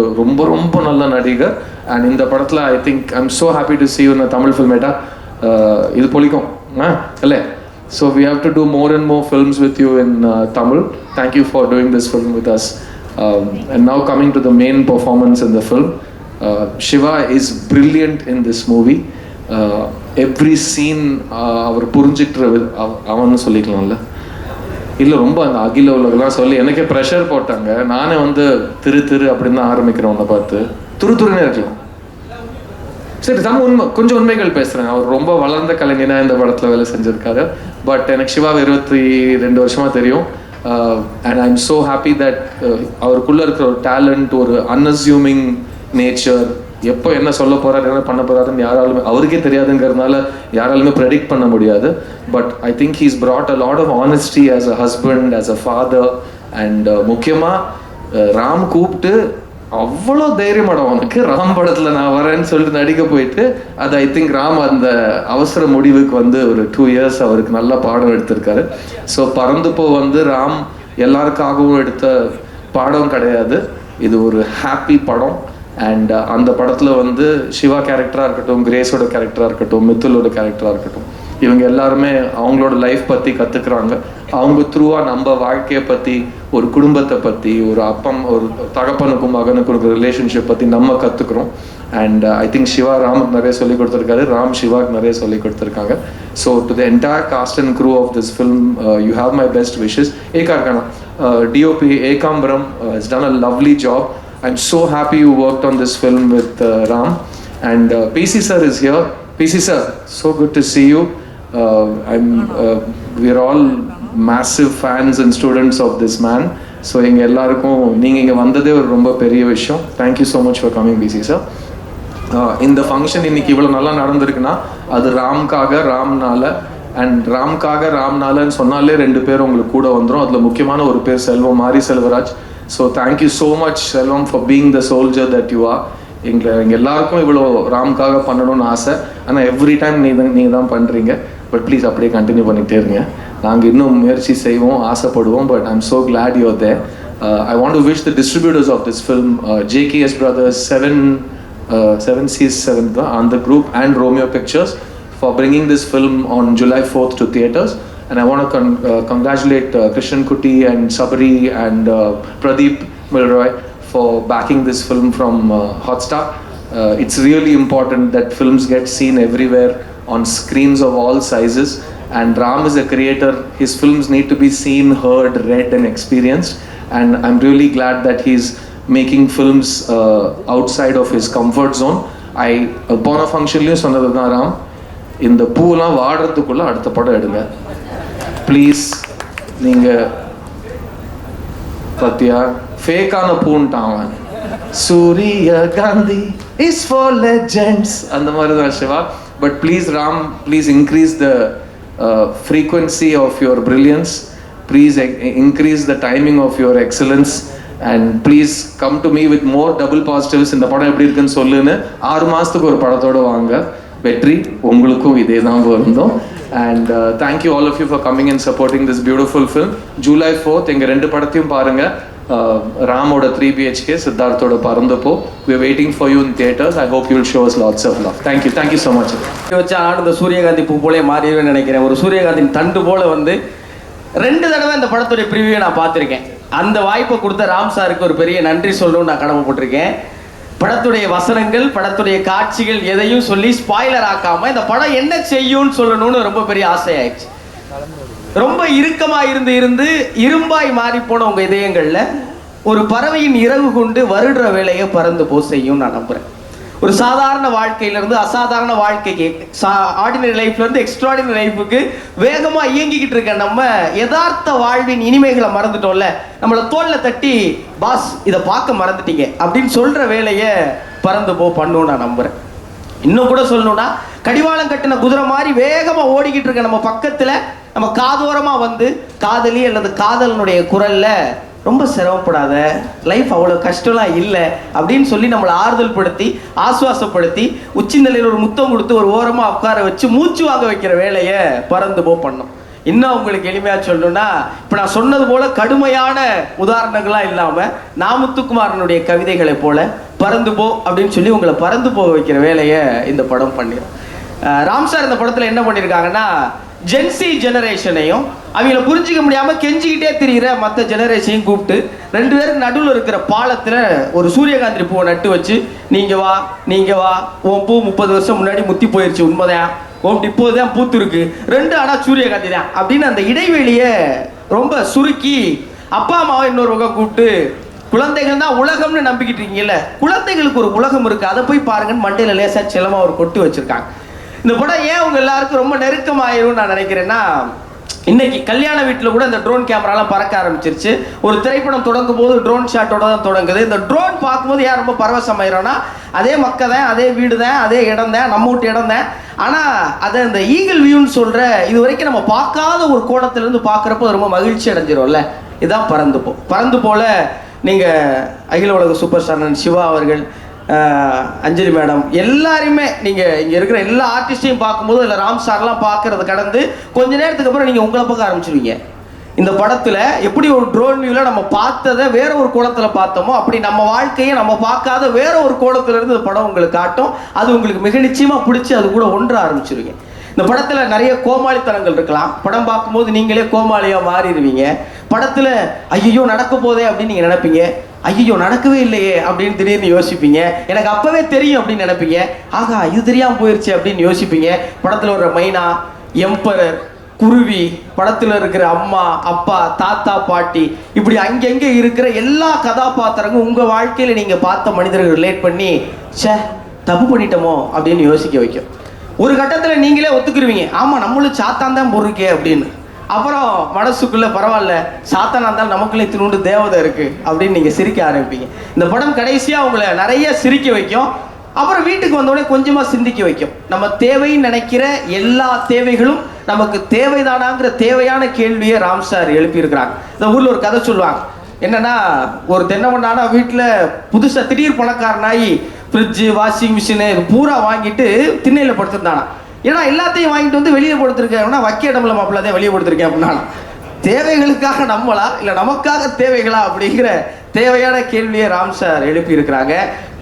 [SPEAKER 3] ரொம்ப நல்ல நடிகர். அண்ட் இந்த படத்தில் I think I am so happy to see you in a Tamil ஃபில்மேட்டா. இது பொழிக்கும் இல்லை. So we have to do more and more films with you in Tamil. Thank you for doing this film with us. And now coming to the main performance in the film, Shiva is brilliant in this movie. Every scene அவர் புரிஞ்சுக்கிற அவன்னு சொல்லிக்கலாம்ல. இல்லை ரொம்ப அந்த அகில உலகெல்லாம் சொல்லி எனக்கே ப்ரெஷர் போட்டாங்க. நானே வந்து திரு அப்படின்னு தான் ஆரம்பிக்கிறேன். உன்னை பார்த்து துருன்னே இருக்கலாம். சரி கொஞ்சம் உண்மைகள் பேசுகிறேன். அவர் ரொம்ப வளர்ந்த கலைஞனாக இந்த படத்தில் வேலை செஞ்சுருக்காரு. பட் எனக்கு சிவாவை 22 வருஷமாக தெரியும். And I am so happy that அவருக்குள்ளே இருக்கிற ஒரு டேலண்ட், ஒரு அன்அஸ்யூமிங் நேச்சர், எப்போ என்ன சொல்ல போகிறாரு என்ன பண்ண போகிறாருன்னு யாராலுமே அவருக்கே தெரியாதுங்கிறதுனால யாராலுமே ப்ரெடிக்ட் பண்ண முடியாது. But I think he's brought a lot of honesty as a husband, as a father. And முக்கியமாக ராம் கூப்பிட்டு அவ்வளோ தைரியமாடம் அவனுக்கு ராம் படத்தில் நான் வரேன்னு சொல்லிட்டு நடிக்க போயிட்டு அது ஐ திங்க் ராம் அந்த அவசர முடிவுக்கு வந்து ஒரு 2 years அவருக்கு நல்ல பாடம் எடுத்திருக்காரு. ஸோ பறந்துப்போ வந்து ராம் எல்லாருக்காகவும் எடுத்த பாடம் கிடையாது. இது ஒரு ஹாப்பி படம். அண்ட் அந்த படத்தில் வந்து சிவா கேரக்டராக இருக்கட்டும், கிரேஸோட கேரக்டராக இருக்கட்டும், மித்துலோட கேரக்டராக இருக்கட்டும், இவங்க எல்லாருமே அவங்களோட லைஃப் பற்றி கற்றுக்குறாங்க. அவங்க த்ரூவாக நம்ம வாழ்க்கையை பற்றி, ஒரு குடும்பத்தை பற்றி, ஒரு ஒரு தகப்பனுக்கும் மகனுக்கும் இருக்கிற ரிலேஷன்ஷிப் பற்றி நம்ம கற்றுக்குறோம். அண்ட் ஐ திங்க் சிவா ராமுக்கு நிறைய சொல்லி கொடுத்துருக்காரு, ராம் சிவாக்கு நிறைய சொல்லி கொடுத்துருக்காங்க. So to the entire cast and crew of this film you have my best wishes. ஏகார்கனா DOP Ekambaram has done a lovely job. I'm so happy you worked on this film with Ram. And PC sir is here. PC sir, so good to see you. We are all massive fans and students of this man. So எங்கள் எல்லாருக்கும் நீங்கள் இங்கே வந்ததே ஒரு ரொம்ப பெரிய விஷயம். Thank you so much for coming PC sir. இந்த ஃபங்க்ஷன் இன்னைக்கு இவ்வளோ நல்லா நடந்திருக்குன்னா அது ராம்காக ராம்னால, அண்ட் ராம்னாலன்னு சொன்னாலே 2 பேர் உங்களுக்கு கூட வந்துடும். அதில் முக்கியமான ஒரு பேர் செல்வம், மாரி Selvaraj. So thank you so much Selvam for being the soldier that you are. எங்கள் எல்லாருக்கும் இவ்வளோ ராம்காக பண்ணணும்னு ஆசை. ஆனால் எவ்ரி டைம் நீங்கள் தான் பண்ணுறீங்க. பட் ப்ளீஸ் அப்படியே கண்டினியூ பண்ணிகிட்டே இருங்க. நாங்கள் இன்னும் முயற்சி செய்வோம், ஆசைப்படுவோம். But I am so glad you are there. I want to wish the distributors of this film, JKS Brothers, 7C7 on the group, and Romeo Pictures for bringing this film on July 4th to theatres. And I want to congratulate Krishan Kutti and Sabri and Pradeep Milroy for backing this film from Hotstar. It's really important that films get seen everywhere on screens of all sizes, and Ram is a creator. His films need to be seen, heard, read and experienced, and I'm really glad that he's making films outside of his comfort zone. போன ஃபங்க்ஷன்லேயும் சொன்னது தான், ராம் இந்த பூலாம் வாடுறதுக்குள்ளே அடுத்த படம் எடுங்க ப்ளீஸ். நீங்கள் பத்தியா ஃபேக்கான பூன்ட்டான், சூரிய காந்தி இஸ் ஃபார் லெஜெண்ட்ஸ், அந்த மாதிரி தான் Siva. But please Ram, please increase the frequency of your brilliance, please increase the timing of your excellence, and please come to me with more double positives. இந்த படம் எப்படி இருக்குன்னு சொல்லுன்னு 6 மாதத்துக்கு ஒரு படத்தோடு வாங்க. வெற்றி உங்களுக்கும் இதே தான் வருந்தோம். And thank you all of you for coming and supporting this beautiful film. July 4th எங்கள் 2 படத்தையும் பாருங்கள். ராமோட 3 BHK, சித்தார்த்தோட Paranthu Po. We are waiting for you in theaters. I hope you will show us lots of love. Thank you so much.
[SPEAKER 4] வச்சு ஆனந்த சூரியகாந்தி பூ போலே மாறிடுவேன்னு நினைக்கிறேன். ஒரு சூரியகாந்தின் தண்டு போல வந்து 2 தடவை இந்த படத்துடைய ப்ரிவியூவை நான் பார்த்துருக்கேன். அந்த வாய்ப்பை கொடுத்த ராம் சாருக்கு ஒரு பெரிய நன்றி சொல்லணும்னு நான் கடமைப்பட்டிருக்கேன். படத்துடைய வசனங்கள், படத்துடைய காட்சிகள் எதையும் சொல்லி ஸ்பாய்லர் ஆக்காம இந்த படம் என்ன செய்யும்னு சொல்லணும்னு ரொம்ப பெரிய ஆசையாயிடுச்சு. ரொம்ப இறுக்கமா இருந்து இரும்பாய் மாறி போன உங்க இதயங்கள்ல ஒரு பறவையின் இறகு கொண்டு வருடுற வேலையை பறந்து போ செய்யும் நான் நம்புறேன். ஒரு சாதாரண வாழ்க்கையிலிருந்து அசாதாரண வாழ்க்கைக்கு, ஆர்டினரி லைஃப்ல இருந்து எக்ஸ்ட்ராடினரி லைஃபுக்கு வேகமா இயங்கிக்கிட்டு இருக்க நம்ம யதார்த்த வாழ்வின் இனிமைகளை மறந்துட்டோம்ல. நம்மளை தோல்ல தட்டி பாஸ் இதை பார்க்க மறந்துட்டீங்க அப்படின்னு சொல்ற வேலையை பறந்து போ பண்ணும் நான் நம்புறேன். இன்னும் கூட சொல்லணும்னா, கடிவாளம் கட்டின குதிரை மாதிரி வேகமா ஓடிக்கிட்டு இருக்க நம்ம பக்கத்துல நம்ம காதோரமா வந்து காதலி அல்லது காதலனுடைய குரல்ல ரொம்ப சிரமப்படாத, லைஃப் அவ்வளோ கஷ்டம்லாம் இல்லை அப்படின்னு சொல்லி நம்மளை ஆறுதல் படுத்தி ஆசுவாசப்படுத்தி உச்சிநிலையில் ஒரு முத்தம் கொடுத்து ஒரு ஓரமாக உட்கார வச்சு மூச்சு வாங்க வைக்கிற வேலையை பறந்து போ பண்ணோம். இன்னும் உங்களுக்கு எளிமையாக சொல்லணும்னா, இப்போ நான் சொன்னது போல கடுமையான உதாரணங்களாக இல்லாமல் நாமுத்துக்குமாரனுடைய கவிதைகளை போல பறந்து போ அப்படின்னு சொல்லி உங்களை பறந்து போக வைக்கிற வேலையை இந்த படம் பண்ணிடும். ராம் சார் இந்த படத்தில் என்ன பண்ணியிருக்காங்கன்னா, ஜென்சி ஜெனரேஷனையும் அவங்கள புரிஞ்சிக்க முடியாமல் கெஞ்சிக்கிட்டே திரிகிற மற்ற ஜெனரேஷனையும் கூப்பிட்டு 2 பேருக்கு நடுவில் இருக்கிற பாலத்தில் ஒரு சூரியகாந்தி பூவை நட்டு வச்சு, நீங்கள் வா உன் பூ 30 வருஷம் முன்னாடி முத்தி போயிடுச்சு, உண்மைதான், உன் இப்போதான் பூத்து இருக்கு, 2 ஆனால் சூரியகாந்தி தான் அப்படின்னு அந்த இடைவெளியை ரொம்ப சுருக்கி அப்பா அம்மாவை இன்னொரு பக்கம் கூப்பிட்டு, குழந்தைகள் தான் உலகம்னு நம்பிக்கிட்டு இருக்கீங்கல்ல, குழந்தைகளுக்கு ஒரு உலகம் இருக்கு, அதை போய் பாருங்கன்னு மண்டையில் லேசா செல்லமா ஒரு கொட்டு வச்சிருக்காங்க. இந்த படம் ஏன் உங்க எல்லாருக்கும் ரொம்ப நெருக்கமாயிரும் நான் நினைக்கிறேன்னா, இன்னைக்கு கல்யாண வீட்டில் கூட இந்த ட்ரோன் கேமராலாம் பறக்க ஆரம்பிச்சிருச்சு. ஒரு திரைப்படம் தொடங்கும் போது ட்ரோன் ஷாட்டோட தான் தொடங்குது. இந்த ட்ரோன் பார்க்கும்போது யார் ரொம்ப பரவசமாயிரோன்னா, அதே மக்கள் தான், அதே வீடு தான், அதே இடம் தான், நம்ம வீட்டு இடம் தான். ஆனால் அதை இந்த ஈகிள் வியூன்னு சொல்கிற இது வரைக்கும் நம்ம பார்க்காத ஒரு கோணத்திலேருந்து பார்க்குறப்போ ரொம்ப மகிழ்ச்சி அடைஞ்சிரும்ல. இதுதான் பறந்து போல நீங்கள் அகில உலக சூப்பர் ஸ்டார் சிவா அவர்கள், அஞ்சலி மேடம், எல்லாருமே நீங்கள் இங்கே இருக்கிற எல்லா ஆர்டிஸ்டையும் பார்க்கும்போது இல்லை ராம் சார்லாம் பார்க்கறது கடந்து கொஞ்ச நேரத்துக்கு அப்புறம் நீங்கள் உங்களை பார்க்க ஆரம்பிச்சிருவீங்க. இந்த படத்தில் எப்படி ஒரு ட்ரோன் வியூவில் நம்ம பார்த்ததை வேற ஒரு கோணத்தில் பார்த்தோமோ அப்படி நம்ம வாழ்க்கையை நம்ம பார்க்காத வேற ஒரு கோணத்திலிருந்து இந்த படம் உங்களுக்கு காட்டும். அது உங்களுக்கு மிக நிச்சயமாக பிடிச்சி அது கூட ஒன்ற ஆரம்பிச்சிருவீங்க. இந்த படத்தில் நிறைய கோமாளித்தனங்கள் இருக்கலாம். படம் பார்க்கும்போது நீங்களே கோமாளியாக மாறிடுவீங்க. படத்தில் ஐயோ நடக்க போதே அப்படின்னு நீங்கள் நினைப்பீங்க, ஐயோ நடக்கவே இல்லையே அப்படின்னு திடீர்னு யோசிப்பீங்க. எனக்கு அப்பவே தெரியும் அப்படின்னு நினைப்பீங்க, ஆகா இது தெரியாமல் போயிடுச்சு அப்படின்னு யோசிப்பீங்க. படத்தில் ஒரு மைனா, எம்பரர், குருவி, படத்தில் இருக்கிற அம்மா, அப்பா, தாத்தா, பாட்டி, இப்படி அங்கங்கே இருக்கிற எல்லா கதாபாத்திரங்களும் உங்கள் வாழ்க்கையில் நீங்கள் பார்த்த மனிதர்கள் ரிலேட் பண்ணி சே தப்பு பண்ணிட்டோமோ அப்படின்னு யோசிக்க வைக்கும். ஒரு கட்டத்தில் நீங்களே ஒத்துக்குருவீங்க, ஆமாம் நம்மளும் சாத்தான் தான் பொருக்கே அப்படின்னு. அப்புறம் மனசுக்குள்ள பரவாயில்ல, சாத்தானா இருந்தாலும் நமக்குள்ளே திருண்டு தேவதை இருக்கு அப்படின்னு நீங்க சிரிக்க ஆரம்பிப்பீங்க. இந்த படம் கடைசியா உங்களை நிறைய சிரிக்க வைக்கும். அப்புறம் வீட்டுக்கு வந்தோடனே கொஞ்சமா சிந்திக்க வைக்கும். நம்ம தேவைன்னு நினைக்கிற எல்லா தேவைகளும் நமக்கு தேவைதானாங்கிற தேவையான கேள்வியை ராம் சார் எழுப்பியிருக்கிறாங்க. இந்த ஊர்ல ஒரு கதை சொல்லுவாங்க. என்னன்னா, ஒரு தென்னவனானா வீட்டில் புதுசாக திடீர் பணக்காரனாகி ஃப்ரிட்ஜு, வாஷிங் மிஷினு இது பூரா வாங்கிட்டு திண்ணையில் படுத்துருந்தானா. ஏன்னா எல்லாத்தையும் வாங்கிட்டு வந்து வெளியே படுத்துருக்கேன்னா வைக்க இடமில்ல மாப்பிள்ள தான் வெளியே படுத்துருக்கேன் அப்படின்னா, தேவைகளுக்காக நம்மளா இல்லை நமக்காக தேவைகளா அப்படிங்கிற தேவையான கேள்வியை ராம் சார் எழுப்பியிருக்கிறாங்க.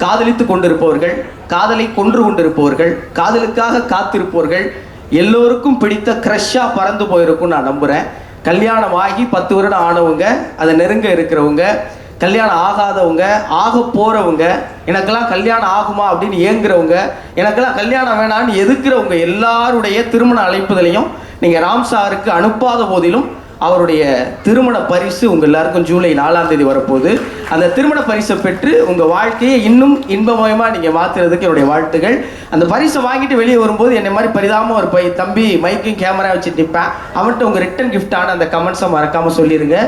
[SPEAKER 4] காதலித்து கொண்டிருப்பவர்கள், காதலை கொன்று கொண்டிருப்பவர்கள், காதலுக்காக காத்திருப்பவர்கள் எல்லோருக்கும் பிடித்த க்ரஷ்ஷாக பறந்து போயிருக்கும் நான் நம்புகிறேன். கல்யாணம் ஆகி 10 வருடம் ஆனவங்க, அதை நெருங்க இருக்கிறவங்க, கல்யாணம் ஆகாதவங்க, ஆக போகிறவங்க, எனக்கெல்லாம் கல்யாணம் ஆகுமா அப்படின்னு ஏங்குறவங்க, எனக்கெல்லாம் கல்யாணம் வேணான்னு எதுக்குறவங்க எல்லாருடைய திருமண அழைப்புதலையும் நீங்கள் ராம் சாருக்கு அனுப்பாத போதிலும் அவருடைய திருமண பரிசு உங்கள் எல்லாருக்கும் ஜூலை 4ஆம் தேதி வரப்போகுது. அந்த திருமண பரிசை பெற்று உங்கள் வாழ்க்கையை இன்னும் இன்பமயமாக நீங்கள் மாற்றுறதுக்கு என்னுடைய வாழ்த்துகள். அந்த பரிசை வாங்கிட்டு வெளியே வரும்போது என்னை மாதிரி பரிதாமல் ஒரு தம்பி மைக்கும் கேமரா வச்சு நிற்பேன். அவன்கிட்ட உங்கள் ரிட்டன் கிஃப்டான அந்த கமெண்ட்ஸை மறக்காமல் சொல்லிடுங்க.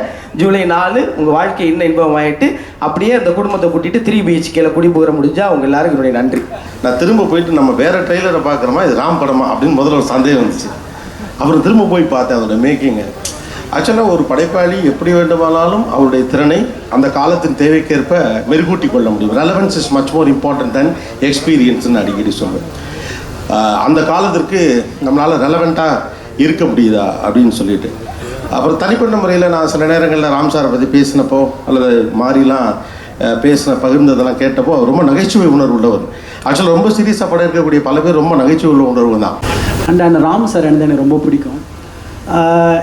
[SPEAKER 4] ஜூலை 4 உங்கள் வாழ்க்கை இன்னும் இன்பமாயிட்டு அப்படியே அந்த குடும்பத்தை கூட்டிகிட்டு 3 BHKல குடி போகிற முடிஞ்சால் அவங்க எல்லாருக்கும் என்னுடைய நன்றி.
[SPEAKER 5] நான் திரும்ப போயிட்டு நம்ம வேற ட்ரெய்லரை பார்க்குறோமா, இது ராம் படமா அப்படின்னு முதல்ல ஒரு சந்தேகம் வந்துச்சு. அப்புறம் திரும்ப போய் பார்த்தேன் அதோட மேக்கிங்கு. ஆக்சுவலாக ஒரு படைப்பாளி எப்படி வேண்டுமானாலும் அவருடைய திறனை அந்த காலத்தின் தேவைக்கேற்ப மெருகூட்டி கொள்ள முடியும். Relevance is much more important than எக்ஸ்பீரியன்ஸ்ன்னு அடிக்கடி சொல்லுவேன். அந்த காலத்திற்கு நம்மளால் ரெலவெண்ட்டாக இருக்க முடியுதா அப்படின்னு சொல்லிட்டு. அப்புறம் தனிப்பட்ட முறையில் நான் சில நேரங்களில் ராம் சாரை பற்றி பேசினப்போ அல்லது மாறிலாம் பகிர்ந்ததெல்லாம் கேட்டப்போ அவர் ரொம்ப நகைச்சுவை உணர்வு உள்ளவர். ஆக்சுவலாக ரொம்ப சீரியஸாக படம் இருக்கக்கூடிய பல பேர் ரொம்ப நகைச்சுவை உள்ள உணர்வு தான்.
[SPEAKER 6] அண்ட் அந்த ராம் சார் எனக்கு ரொம்ப பிடிக்கும்.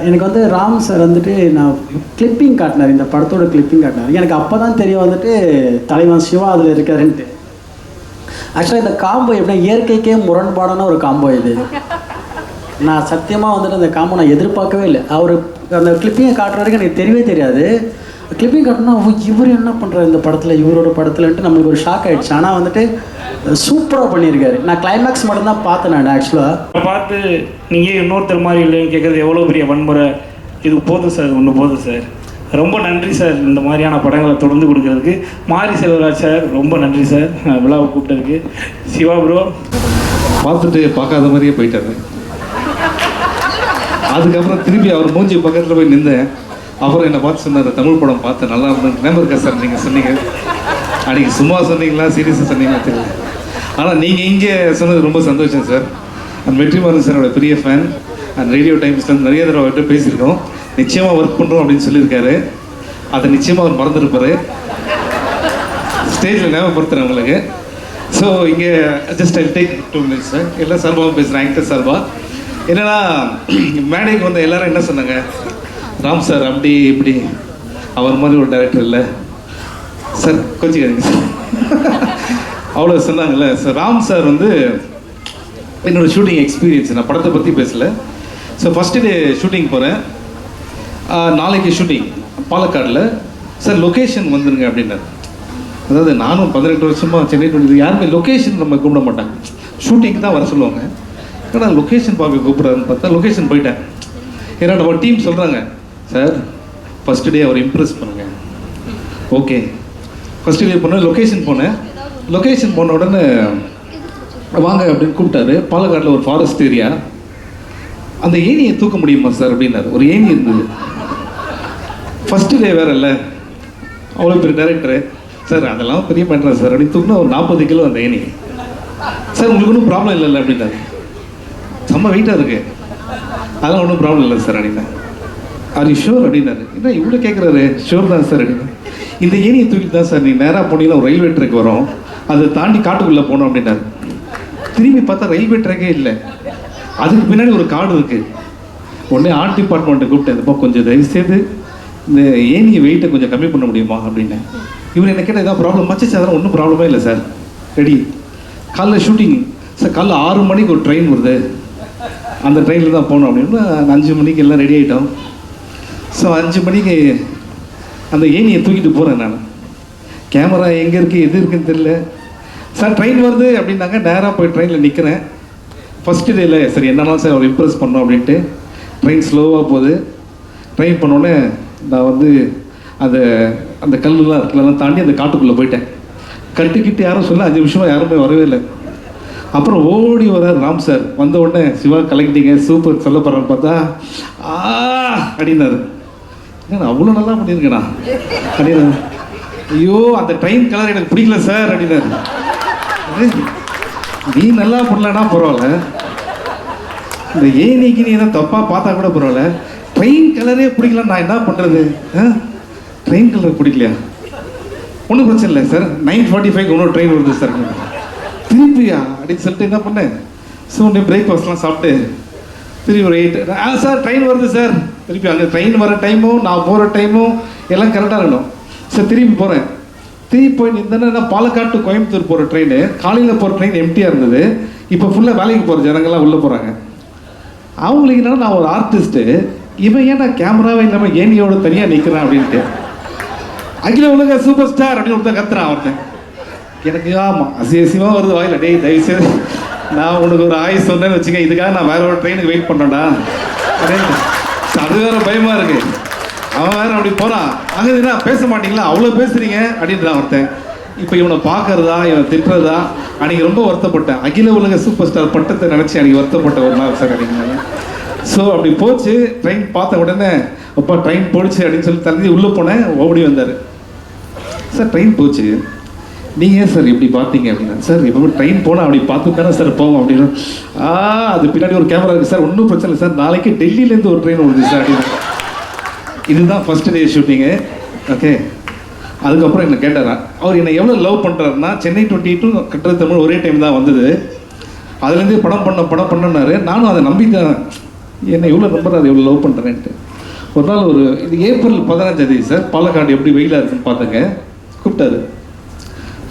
[SPEAKER 6] எனக்கு வந்து ராம் சார் வந்துட்டு நான் கிளிப்பிங் காட்டினார், இந்த படத்தோட கிளிப்பிங் காட்டினார். எனக்கு அப்போ தான் தெரியும் வந்துட்டு தலைவன் சிவா அதில் இருக்காருன்ட்டு. ஆக்சுவலாக இந்த காம்போ எப்படின்னா இயற்கைக்கே முரண்பாடான ஒரு காம்போ இது. நான் சத்தியமாக வந்துட்டு அந்த காம்போ நான் எதிர்பார்க்கவே இல்லை. அவர் அந்த கிளிப்பிங்கை காட்டுற வரைக்கும் எனக்கு தெரியவே தெரியாது. கிளிப்பிங் காட்டினா இவர் என்ன பண்ணுறாரு இந்த படத்தில், இவரோட படத்துலன்ட்டு நம்மளுக்கு ஒரு ஷாக் ஆகிடுச்சு. ஆனால் வந்துட்டு சூப்பராக பண்ணியிருக்காரு. நான் கிளைமேக்ஸ் மட்டும்தான் பார்த்தேன். நான் ஆக்சுவலாக
[SPEAKER 7] பார்த்து நீங்கள் இன்னொருத்தர் மாதிரி இல்லைன்னு கேட்குறது எவ்வளோ பெரிய வன்முறை. இது போதும் சார், ஒன்று போதும் சார். ரொம்ப நன்றி சார் இந்த மாதிரியான படங்களை தொடர்ந்து கொடுக்கறதுக்கு. மாரி செல்வராஜ் சார் ரொம்ப நன்றி சார் விழாவை கூப்பிட்டதுக்கு. சிவா ப்ரோ
[SPEAKER 8] பார்த்துட்டு பார்க்காத மாதிரியே போயிட்டாரு. அதுக்கப்புறம் திருப்பி அவர் மூஞ்சி பக்கத்தில் போய் நின்றேன். அப்புறம் என்னை பார்த்து சொன்னார், தமிழ் படம் பார்த்து நல்லா இருந்தது. ஞாபகம் இருக்கா சார் நீங்கள் சொன்னீங்க அன்றைக்கி, சும்மா சொன்னீங்களா சீரியஸாக சொன்னீங்களா தெரியல. ஆனால் நீங்கள் இங்கே சொன்னது ரொம்ப சந்தோஷம் சார். அண்ட் வெற்றிமாறன் சாரோட பெரிய ஃபேன். அண்ட் ரேடியோ டைம்ஸ்லேருந்து நிறைய தடவை அவர்கிட்ட பேசியிருக்கோம். நிச்சயமாக ஒர்க் பண்ணுறோம் அப்படின்னு சொல்லியிருக்காரு. அதை நிச்சயமாக அவர் மறந்துருப்பார். ஸ்டேஜில் ஞாபகப்படுத்துகிறேன் உங்களுக்கு. ஸோ இங்கே just I take 2 minutes sir. எல்லாம் சார்பாகவும் பேசுகிறேன், ஆக்டர் சார்பாக. என்னென்னா மேடைக்கு வந்த எல்லாரும் என்ன சொன்னாங்க, ராம் சார் அப்படி இப்படி அவர் மாதிரி ஒரு டைரக்டர் இல்லை சார், கொஞ்சிக்காதீங்க சார் அவ்வளோ சொன்னாங்கல்ல சார். ராம் சார் வந்து என்னோடய ஷூட்டிங் எக்ஸ்பீரியன்ஸ், நான் படத்தை பற்றி பேசலை. ஸோ ஃபஸ்ட்டு டே ஷூட்டிங் போகிறேன். நாளைக்கு ஷூட்டிங் பாலக்காடில் சார், லொக்கேஷன் வந்துருங்க அப்படின்னாரு. அதாவது நானும் 18 வருஷமாக சென்னை யாருமே லொக்கேஷன் நம்ம கூப்பிட மாட்டாங்க, ஷூட்டிங் தான் வர சொல்லுவாங்க. ஏன்னா லொக்கேஷன் பார்க்க கூப்பிட்றாருன்னு பார்த்தா லொக்கேஷன் போயிட்டேன். ஏன்னா நம்ம டீம் சொல்கிறாங்க, சார் ஃபஸ்ட்டு டே அவர் இம்ப்ரெஸ் பண்ணுங்கள். ஓகே, ஃபஸ்ட்டு டே போனேன், லொக்கேஷன் போனேன். லொக்கேஷன் போன உடனே வாங்க அப்படின்னு கூப்பிட்டாரு. பாலக்காட்டில் ஒரு ஃபாரஸ்ட் ஏரியா. அந்த ஏணியை தூக்க முடியுமா சார் அப்படின்னாரு. ஒரு ஏணி இருந்தது. ஃபஸ்ட்டு டே வேறு இல்லை, அவ்வளோ பெரிய டைரக்டரு சார், அதெல்லாம் பெரிய பண்ணுறேன் சார் அப்படின்னு தூக்குனா ஒரு 40 கிலோ அந்த ஏணி. சார் உங்களுக்கு ஒன்றும் ப்ராப்ளம் இல்லைல்ல அப்படின்னாரு. செம்ம வெயிட்டாக இருக்குது, அதெல்லாம் ஒன்றும் ப்ராப்ளம் இல்லை சார் அப்படின்னா. ஆர் யூ ஷோர் அப்படின்னாரு. என்ன இவ்வளோ கேட்குறாரு, ஷோர் தான் சார் அப்படின்னா. இந்த ஏணியை தூக்கிட்டு தான் சார் நீ நேராக போனீங்கன்னா ஒரு ரயில்வே ட்ராக் வரும், அதை தாண்டி காட்டுக்குள்ளே போனோம் அப்படின்னாரு. திரும்பி பார்த்தா ரயில்வே ட்ராக்கே இல்லை, அதுக்கு பின்னாடி ஒரு காடு இருக்குது. உடனே ஆர்ட் டிபார்ட்மெண்ட்டை கூப்பிட்டு இருந்தப்போ கொஞ்சம் தயவுசெய்து இந்த ஏணியை வெயிட்டை கொஞ்சம் கம்மி பண்ண முடியுமா அப்படின்னு. இவர் என்ன கேட்டால் ஏதாவது ப்ராப்ளம் மச்சு சார், ஒன்றும் ப்ராப்ளமே இல்லை சார், ரெடி. காலைல ஷூட்டிங் சார், காலைல 6 மணிக்கு ஒரு ட்ரெயின் வருது, அந்த ட்ரெயினில் தான் போகணும் அப்படின்னு. 5 மணிக்கு எல்லாம் ரெடி ஆகிட்டோம். ஸோ 5 மணிக்கு அந்த ஏணியை தூக்கிட்டு போகிறேன் நான். கேமரா எங்கே இருக்குது எது இருக்குதுன்னு தெரியல. சார் ட்ரெயின் வருது அப்படின்னாங்க. நேராக போய் ட்ரெயினில் நிற்கிறேன். ஃபஸ்ட்டு டேயில் சரி என்னன்னா சார் அவர் இம்ப்ரெஸ் பண்ணோம் அப்படின்ட்டு ட்ரெயின் ஸ்லோவாக போகுது. ட்ரெயின் பண்ணோடனே நான் வந்து அந்த அந்த கல்லுலாம் இருக்கலாம் தாண்டி அந்த காட்டுக்குள்ளே போயிட்டேன். கட்டிக்கிட்டு யாரும் சொல்ல 5 நிமிஷமாக யாருமே வரவே இல்லை. அப்புறம் ஓடி வர்றார் ராம் சார். வந்த உடனே சிவா கலக்கிட்டீங்க, சூப்பர் சொல்ல போகிறான்னு பார்த்தா அப்படின்னாரு. ஏன்னா அவ்வளோ நல்லா பண்ணியிருக்கேண்ணா அப்படின்னாரு. ஐயோ அந்த ட்ரெயின் கலர் எனக்கு பிடிக்கல சார் அப்படின்னாரு. நீ நல்லா பண்ணலன்னா பரவாயில்ல, இந்த ஏனிக்கு நீ எதாவது தப்பாக பார்த்தா கூட பரவாயில்ல, ட்ரெயின் கலரே பிடிக்கல, நான் என்ன பண்ணுறது? ட்ரெயின் கலர் பிடிக்கலையா? ஒன்றும் பிரச்சனை இல்லை சார், 9:45 இன்னொரு ட்ரெயின் வருது சார். திருப்பியா அப்படின்னு சொல்லிட்டு என்ன பண்ணேன், ஸோ உடனே பிரேக்ஃபாஸ்ட்லாம் சாப்பிட்டு திருப்பி ஒரு 8 சார் ட்ரெயின் வருது சார். திருப்பி அங்கே ட்ரெயின் வர டைமும் நான் போகிற டைமும் எல்லாம் கரெக்டாக இருக்கணும் சார். திருப்பி போகிறேன். திருப்பி போய் நின்றேன்னா பாலக்காடு டு கோயம்புத்தூர் போகிற ட்ரெயின், காலையில் போகிற ட்ரெயின் எம்டியாக இருந்தது. இப்போ ஃபுல்லாக வேலைக்கு போகிற ஜனங்கள்லாம் உள்ளே போகிறாங்க. அவங்களுக்கு என்னன்னா நான் ஒரு ஆர்டிஸ்ட்டு, இவன் ஏன் நான் கேமராவே இல்லாமல் ஏனியோட தனியாக நிற்கிறேன் அப்படின்ட்டு. அகில உலக சூப்பர் ஸ்டார் அப்படின்னு ஒருத்தன் கத்துறான் ஒருத்தன். எனக்கு ஆமாம் அசியசியமாக வருது வாயில். டேய் தயவுசெய்து நான் உனக்கு ஒரு ஆயுஸ் சொன்னேன்னு வச்சுக்க, இதுக்காக நான் வேற ஒரு ட்ரெயினுக்கு வெயிட் பண்ணேன்டா அப்படின்னு. அது வேற பயமாக இருக்கு. அவன் வேற அப்படி போகிறான். அங்கே பேச மாட்டீங்களா, அவ்வளோ பேசுறீங்க அப்படின்றான் ஒருத்தன். இப்போ இவனை பார்க்கறதா இவன் திட்டுறதா அன்றைக்கி ரொம்ப வருத்தப்பட்டேன். அகில உலக சூப்பர் ஸ்டார் பட்டத்தை நினச்சி அன்றைக்கி வருத்தப்பட்ட ஒரு நாள் சார் அப்படிங்க. ஸோ அப்படி போச்சு. ட்ரெயின் பார்த்த உடனே அப்பா ட்ரெயின் போடுச்சு அப்படின்னு சொல்லி தள்ளி உள்ளே போனேன். ஓடி வந்தார். சார் ட்ரெயின் போச்சு, நீங்கள் ஏன் சார் இப்படி பார்த்தீங்க அப்படின்னா. சார் இப்போ ட்ரெயின் போனால் அப்படி பார்த்து தானே சார் போவோம் அப்படின்னு. அது பின்னாடி ஒரு கேமரா இருக்குது சார், ஒன்றும் பிரச்சனை இல்லை சார், நாளைக்கு டெல்லியிலேருந்து ஒரு ட்ரெயின் வருது சார் அப்படின்னு. இதுதான் ஃபஸ்ட் டே ஷூட்டிங்கு. ஓகே, அதுக்கப்புறம் என்ன கேட்டாரா, அவர் என்னை எவ்வளோ லவ் பண்ணுறாருன்னா, சென்னை 22 கட்டுறது தமிழ் ஒரே டைம் தான் வந்தது. அதுலேருந்து படம் பண்ணனாரு. நானும் அதை நம்பிட்டேன், என்னை எவ்வளோ நம்புறாரு, எவ்வளோ லவ் பண்ணுறேன்ட்டு. ஒரு நாள் இது ஏப்ரல் 15 சார், பாலக்காடு எப்படி வெயிலாக இருக்குன்னு பார்த்துங்க. கூப்பிட்டாரு,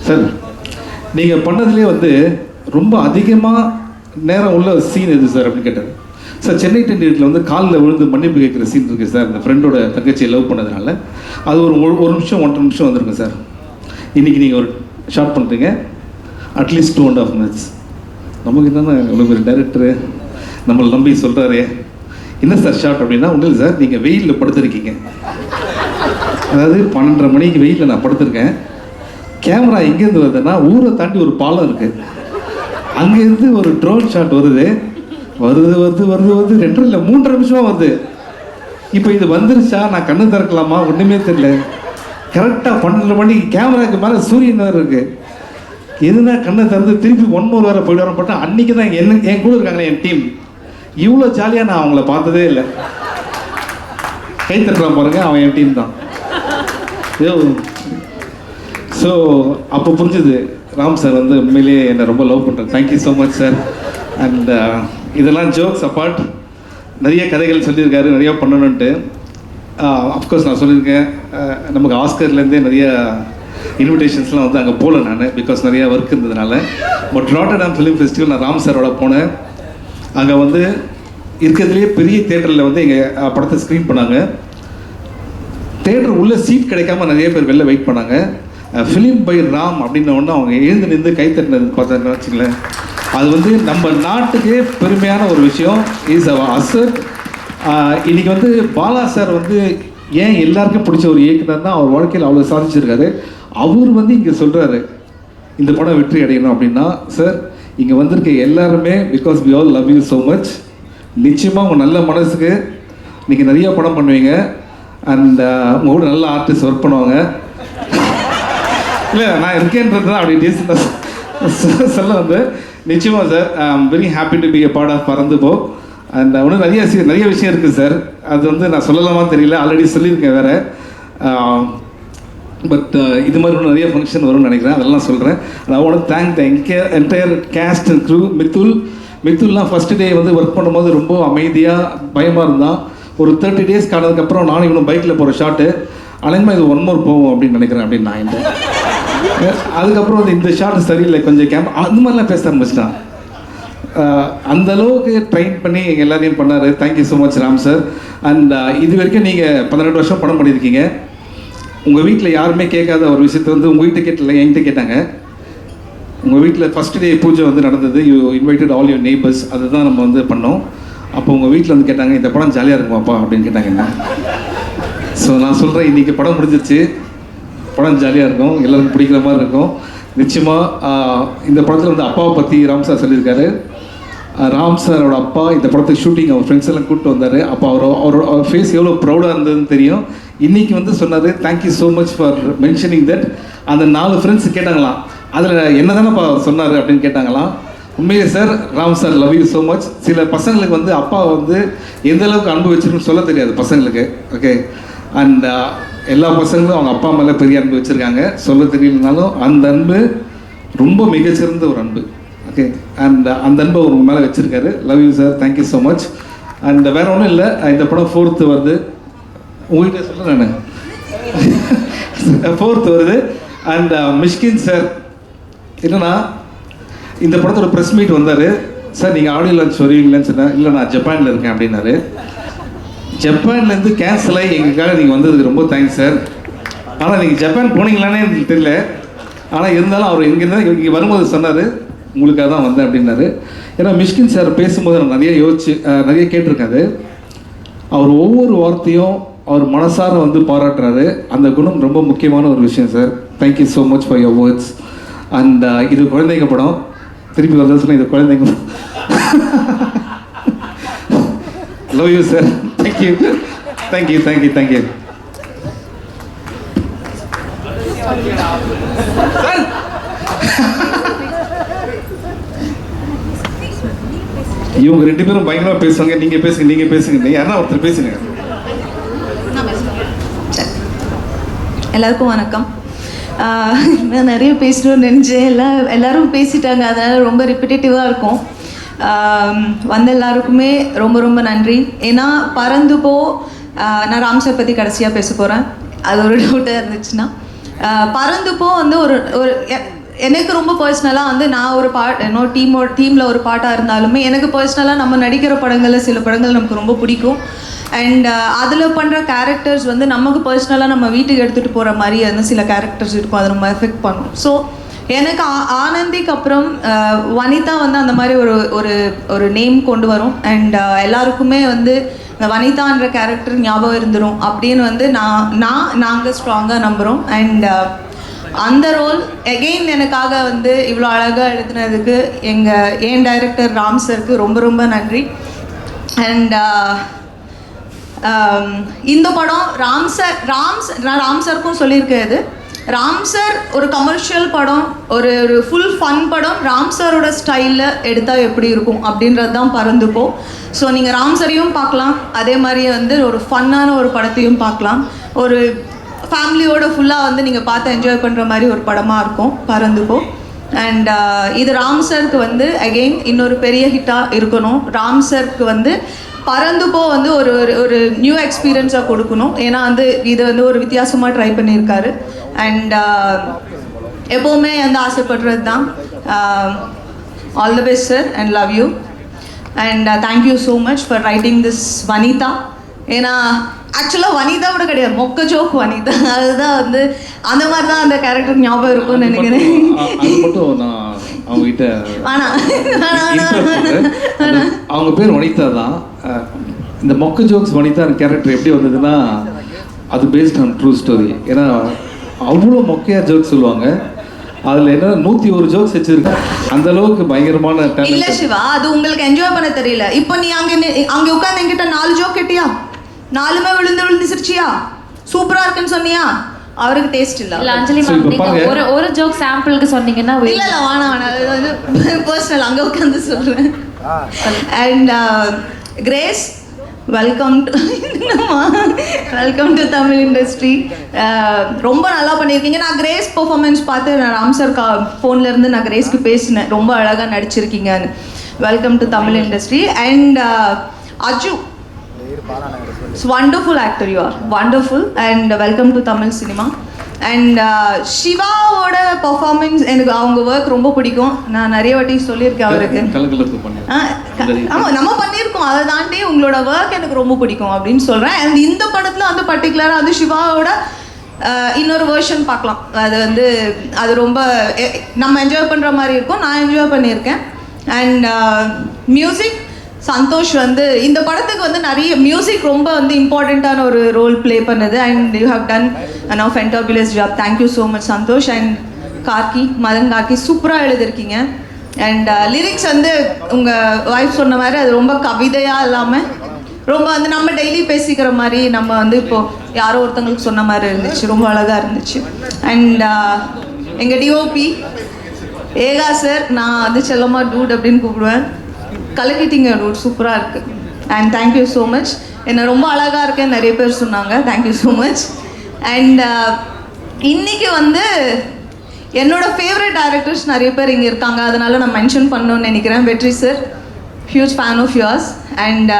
[SPEAKER 8] சார் நீங்கள் பண்ணதுலேயே ரொம்ப அதிகமாக நேரம் உள்ள சீன் எது சார் அப்படின்னு கேட்டார். சார் சென்னை 28 காலில் விழுந்து மன்னிப்பு கேட்குற சீன் இருக்குது சார், இந்த ஃப்ரெண்டோட தங்கச்சியை லவ் பண்ணதுனால. அது ஒரு நிமிஷம் 1.5 நிமிஷம் வந்துருங்க சார். இன்றைக்கி நீங்கள் ஒரு ஷார்ட் பண்ணுறீங்க, அட்லீஸ்ட் 2.5 minutes. நமக்கு என்னென்னா இவ்வளோ பெரிய டைரக்டரு நம்மளை நம்பி சொல்கிறாரே, என்ன சார் ஷார்ட் அப்படின்னா, ஒன்றும் இல்லை சார், நீங்கள் வெயிலில் படுத்துருக்கீங்க. அதாவது 12:30 மணிக்கு வெயிலில் நான் படுத்திருக்கேன். கேமரா எங்கேருந்து வருதுன்னா, ஊரை தாண்டி ஒரு பாலம் இருக்குது, அங்கேருந்து ஒரு ட்ரோன் ஷாட் வருது. 2 இல்லை 3.5 நிமிஷமாக வருது. இப்போ இது வந்துருச்சா, நான் கண்ணு திறக்கலாமா, ஒன்றுமே தெரியல. கரெக்டாக 12 மணிக்கு கேமராவுக்கு மேலே சூரியன் வேறு இருக்குது. எதுனா கண்ணை திறந்து திருப்பி 1 more வேறு போய்ட்டு வர போட்டேன். அன்றைக்கி தான் என் கூட இருக்காங்களே என் டீம், இவ்வளோ ஜாலியாக நான் அவங்கள பார்த்ததே இல்லை. கை தட்டுறான் பாருங்க, அவன் என் டீம் தான். ஸோ அப்போ புரிஞ்சுது ராம் சார் உண்மையிலேயே என்னை ரொம்ப லவ் பண்ணுறேன். Thank you so much sir. And இதெல்லாம் ஜோக்ஸ் அப்பார்ட், நிறைய கதைகள் சொல்லியிருக்காரு, நிறையா பண்ணணுன்ட்டு. அஃப்கோர்ஸ் நான் சொல்லியிருக்கேன், நமக்கு ஆஸ்கர்லேருந்தே நிறைய இன்விடேஷன்ஸ்லாம் அங்கே போகல நான், பிகாஸ் நிறையா ஒர்க் இருந்ததுனால. பட் ராட்டர்டாம் ஃபிலிம் ஃபெஸ்டிவல் நான் ராம் சாரோட போனேன். அங்கே இருக்கிறதுலேயே பெரிய தேட்டரில் எங்கள் படத்தை ஸ்க்ரீன் பண்ணாங்க. தேட்டர் உள்ள சீட் கிடைக்காம நிறைய பேர் வெளில வெயிட் பண்ணாங்க. ஃபிலிம் பை ராம் அப்படின்ன ஒன்று அவங்க எழுந்து நின்று கை தட்டினது பார்த்தா வச்சுங்களேன், அது நம்ம நாட்டுக்கே பெருமையான ஒரு விஷயம். இஸ் அவ அசட். இன்னைக்கு பாலா சார் ஏன் எல்லாருக்கும் பிடிச்ச ஒரு இயக்குனர் தான், அவர் வாழ்க்கையில் அவ்வளோ சாதிச்சிருக்காரு. அவர் இங்கே சொல்கிறாரு இந்த படம் வெற்றி அடையணும் அப்படின்னா, சார் இங்கே வந்திருக்க எல்லாருமே because we all love you so much. நிச்சயமாக உங்கள் நல்ல மனசுக்கு நீங்கள் நிறைய படம் பண்ணுவீங்க. அண்ட் உங்கள் கூட நல்ல ஆர்டிஸ்ட் ஒர்க் பண்ணுவாங்க. இல்லை நான் இருக்கேன்றது தான் அப்படி டீசெண்டாக சொல்ல நிச்சயமாக sir, I am very happy to be a part of Paranthu Po. And இன்னும் நிறைய விஷயம் இருக்குது சார், அது நான் சொல்லலாமான்னு தெரியல, ஆல்ரெடி சொல்லியிருக்கேன் வேறு. பட் இது மாதிரி இன்னும் நிறைய ஃபங்க்ஷன் வரும்னு நினைக்கிறேன், அதெல்லாம் சொல்கிறேன். I want to thank the entire cast and crew. மித்துல்லாம் ஃபஸ்ட்டு டே ஒர்க் பண்ணும்போது ரொம்ப அமைதியாக பயமாக இருந்தான். ஒரு 30 days காணதுக்கப்புறம் நானும் இவனும் பைக்கில் போகிற ஷாட்டு அலைமா இது 1 more போவோம் அப்படின்னு நினைக்கிறேன் அப்படின்னு நான். அதுக்கப்புறம் இந்த ஷாட் சரியில்லை, கொஞ்சம் அந்த மாதிரிலாம் பேச ஆரம்பிச்சிட்டான். அந்த அளவுக்கு ட்ரெயின் பண்ணி எங்கள் எல்லாரையும் பண்ணார். Thank you so much Ram sir. And இது வரைக்கும் நீங்கள் 18 வருஷம் படம் பண்ணியிருக்கீங்க. உங்கள் வீட்டில் யாருமே கேட்காத ஒரு விஷயத்தை உங்கள் வீட்டை கேட்டல என்கிட்ட கேட்டாங்க. உங்கள் வீட்டில் ஃபஸ்ட் டே பூஜை நடந்தது, you invited all your neighbours, அதுதான் நம்ம பண்ணோம். அப்போ உங்கள் வீட்டில் வந்து கேட்டாங்க, இந்த படம் ஜாலியாக இருக்குமாப்பா அப்படின்னு கேட்டாங்க என்ன. ஸோ நான் சொல்கிறேன், இன்றைக்கி படம் முடிஞ்சிருச்சு, படம் ஜாலியாக இருக்கும், எல்லோருக்கும் பிடிக்கிற மாதிரி இருக்கும். நிச்சயமாக இந்த படத்தில் வந்து அப்பாவை பற்றி ராம் சார் சொல்லியிருக்காரு. ராம் சாரோட அப்பா இந்த படத்துக்கு ஷூட்டிங் அவர் ஃப்ரெண்ட்ஸ் எல்லாம் கூப்பிட்டு வந்தார். அப்போ அவர் ஃபேஸ் எவ்வளோ ப்ரௌடாக இருந்ததுன்னு தெரியும். இன்றைக்கி வந்து சொன்னார், thank you so much for mentioning that. அந்த 4 ஃப்ரெண்ட்ஸ் கேட்டாங்களாம், அதில் என்ன தானேப்பா சொன்னார் அப்படின்னு கேட்டாங்களாம். உண்மையிலே sir, Ram sir love you so much. சில பசங்களுக்கு வந்து அப்பா வந்து எந்த அளவுக்கு அன்பு வச்சிருக்குன்னு சொல்ல தெரியாது பசங்களுக்கு. ஓகே, அண்ட் எல்லா பசங்களும் அவங்க அப்பா மேலே பெரிய அன்பு வச்சுருக்காங்க. சொல்ல தெரியலனாலும் அந்த அன்பு ரொம்ப மிகச்சிறந்த ஒரு அன்பு. ஓகே, அண்ட் அந்த அன்பை உங்க மேலே வச்சுருக்காரு. Love you sir, thank you so much. And வேறு ஒன்றும் இல்லை, இந்த படம் 4th வருது. உங்கள்கிட்ட சொல்கிறேன் நான் 4th வருது. அண்ட் மிஷ்கின் சார் என்னன்னா, இந்த படத்தோட ப்ரெஸ் மீட் வந்தார். சார் நீங்கள் ஆடியோ லான்ச் வருவீங்களான்னு சொன்னேன். இல்லை, நான் ஜப்பானில் இருக்கேன் அப்படின்னாரு. ஜப்பான்லேருந்து கேன்சல் ஆகி எங்களுக்காக நீங்கள் வந்ததுக்கு ரொம்ப தேங்க்ஸ் சார். ஆனால் நீங்கள் ஜப்பான் போனீங்களானே எனக்கு தெரியல. ஆனால் இருந்தாலும் அவர் இங்கேருந்து இங்கே வரும்போது சொன்னார், உங்களுக்காக தான் வந்தேன் அப்படின்னாரு. ஏன்னா மிஷ்கின் சார் பேசும்போது நான் நிறைய கேட்டிருக்காரு. அவர் ஒவ்வொரு வார்த்தையும் அவர் மனசார வந்து பாராட்டுறாரு. அந்த குணம் ரொம்ப முக்கியமான ஒரு விஷயம் sir. Thank you so much for your words. And இது குழந்தைங்க படம், திருப்பி வந்து சொன்னால் இது குழந்தைங்க படம். Love you sir, thank you thank you thank you thank you. இவங்க 2 பேரும் பயங்கரமாக பேசுவாங்க. நீங்கள் பேசுங்க. யாருன்னா ஒருத்தர் பேசுங்க.
[SPEAKER 9] எல்லாருக்கும் வணக்கம். நான் நிறைய பேசணும்னு நினச்சேன், எல்லாரும் பேசிட்டாங்க, அதனால் ரொம்ப ரிப்பிட்டேட்டிவாக இருக்கும். வந்த எல்லாருக்குமே ரொம்ப ரொம்ப நன்றி. ஏன்னா பறந்து போ, நான் ராம் சார் பற்றி கடைசியாக பேச போகிறேன், அது ஒரு டவுட்டாக இருந்துச்சுன்னா. பறந்து போ வந்து ஒரு எனக்கு ரொம்ப பர்சனலாக வந்து நான் ஒரு இன்னொரு டீமில் ஒரு பாட்டாக இருந்தாலுமே எனக்கு பர்சனலாக நம்ம நடிக்கிற படங்களில் சில படங்கள் நமக்கு ரொம்ப பிடிக்கும். அண்ட் அதில் பண்ணுற கேரக்டர்ஸ் வந்து நமக்கு பர்சனலாக நம்ம வீட்டுக்கு எடுத்துகிட்டு போகிற மாதிரி வந்து சில கேரக்டர்ஸ் இருக்கும், அது நம்ம எஃபெக்ட் பண்ணும். ஸோ எனக்கு ஆனந்திக்கு அப்புறம் வனிதா வந்து அந்த மாதிரி ஒரு நேம் கொண்டு வரும். அண்ட் எல்லாருக்குமே வந்து இந்த வனிதான்ற கேரக்டர் ஞாபகம் இருந்துடும் அப்படின்னு வந்து நாங்கள் ஸ்ட்ராங்காக நம்புகிறோம். அண்ட் அந்த ரோல் எகெயின் எனக்காக வந்து இவ்வளோ அழகாக எழுதுனதுக்கு என் டைரக்டர் ராம் சருக்கு ரொம்ப ரொம்ப நன்றி. அண்ட் இந்த படம் நான் ராம் சருக்கும் சொல்லியிருக்கேன், ராம் சார் ஒரு கமர்ஷியல் படம், ஒரு ஃபுல் ஃபன் படம் ராம் சாரோட ஸ்டைலில் எடுத்தால் எப்படி இருக்கும் அப்படின்றது தான் பறந்துப்போ. ஸோ நீங்கள் ராம் சாரையும் பார்க்கலாம், அதே மாதிரியே வந்து ஒரு ஃபன்னான ஒரு படத்தையும் பார்க்கலாம். ஒரு ஃபேமிலியோட ஃபுல்லாக வந்து நீங்கள் பார்த்து என்ஜாய் பண்ணுற மாதிரி ஒரு படமாக இருக்கும் பறந்துப்போ. அண்ட் இது ராம் சருக்கு வந்து அகெயின் இன்னொரு பெரிய ஹிட்டாக இருக்கணும். ராம் சருக்கு வந்து பறந்துப்போ வந்து ஒரு நியூ எக்ஸ்பீரியன்ஸாக கொடுக்கணும். ஏன்னா வந்து இது வந்து ஒரு வித்தியாசமாக ட்ரை பண்ணியிருக்காரு. அண்ட் எப்போவுமே வந்து ஆசைப்படுறது தான். All the best sir and love you. And thank you so much for writing this Vanitha. ஏன்னா ஆக்சுவலாக வனிதாவோட கிடையாது, மொக்க ஜோக் வனிதா. அதுதான் வந்து அந்த மாதிரி தான் அந்த கேரக்டர் ஞாபகம் இருக்கும்னு நினைக்கிறேன்.
[SPEAKER 8] அவங்ககிட்ட அவங்க பேர் வனிதா தான். இந்த மொக்க ஜோக்ஸ் வனிதா கேரக்டர் எப்படி வந்ததுன்னா அது பேஸ்ட் ஆன் ட்ரூ ஸ்டோரி. ஏன்னா அவ்வளோ மொக்கையா ஜோக்ஸ் சொல்லுவாங்க. அதில் என்ன 101 ஜோக்ஸ் வச்சிருக்கேன். அந்த அளவுக்கு பயங்கரமான
[SPEAKER 9] இல்ல சிவா, அது உங்களுக்கு என்ஜாய் பண்ண தெரியல. இப்போ நீ அங்கே உட்காந்து என்கிட்ட 4 ஜோக் கேட்டியா, 4மே விழுந்து சிரிச்சியா, சூப்பரா இருக்குன்னு சொன்னியா, அவருக்கு டேஸ்ட் இல்ல.
[SPEAKER 10] அஞ்சலி மேம் ஒரு ஜோக் சாம்பிளுக்கு சொன்னீங்கன்னா
[SPEAKER 9] இல்ல வேணாம், அது வந்து பர்சனல், அங்க உட்காந்து சொல்றேன். And grace, welcome to Tamil industry. ரொம்ப நல்லா பண்ணியிருக்கீங்க. நான் கிரேஸ் பெர்ஃபார்மன்ஸ் பார்த்து நான் ராம் சார் ஃபோன்ல இருந்து நான் கிரேஸ்க்கு பேசினேன், ரொம்ப அழகாக நடிச்சிருக்கீங்கன்னு. Welcome to Tamil industry. And Aju, wonderful actor, you are wonderful, and welcome to Tamil cinema. And சிவாவோட பெர்ஃபார்மன்ஸ் எனக்கு அவங்க ஒர்க் ரொம்ப பிடிக்கும். நான் நிறைய வாட்டி சொல்லியிருக்கேன் அவருக்கு. ஆமாம், நம்ம பண்ணியிருக்கோம். அதை தாண்டி உங்களோட ஒர்க் எனக்கு ரொம்ப பிடிக்கும் அப்படின்னு சொல்கிறேன். அண்ட் இந்த படத்தில் வந்து பர்டிகுலராக வந்து சிவாவோட இன்னொரு வேர்ஷன் பார்க்கலாம். அது வந்து அது ரொம்ப நம்ம என்ஜாய் பண்ணுற மாதிரி இருக்கும். நான் என்ஜாய் பண்ணியிருக்கேன். அண்ட் மியூசிக் சந்தோஷ் வந்து இந்த படத்துக்கு வந்து நிறைய மியூசிக் ரொம்ப வந்து இம்பார்ட்டண்ட்டான ஒரு ரோல் ப்ளே பண்ணுது and you have done a fantabulous job. Thank you so much Santhosh. And Karky, Madhan Karky சூப்பராக எழுதிருக்கீங்க. அண்ட் லிரிக்ஸ் வந்து உங்கள் ஒய்ஃப் சொன்ன மாதிரி அது ரொம்ப கவிதையாக இல்லாமல் ரொம்ப வந்து நம்ம டெய்லி பேசிக்கிற மாதிரி நம்ம வந்து இப்போது யாரோ ஒருத்தங்களுக்கு சொன்ன மாதிரி இருந்துச்சு. ரொம்ப அழகாக இருந்துச்சு. அண்ட் எங்கள் டிஓபி ஏகா சார், நான் வந்து செல்லம்மா டூட் அப்படின்னு கூப்பிடுவேன். கலக்கிட்டீங்க டூட், சூப்பராக இருக்குது. And thank you so much. என்னை ரொம்ப அழகாக இருக்கேன் நிறைய பேர் சொன்னாங்க. Thank you so much. அண்ட் இன்னைக்கு வந்து என்னோட ஃபேவரட் டைரக்டர்ஸ் நிறைய பேர் இங்கே இருக்காங்க, அதனால நான் மென்ஷன் பண்ணணும்னு நினைக்கிறேன். Vetri sir, huge fan of yours. And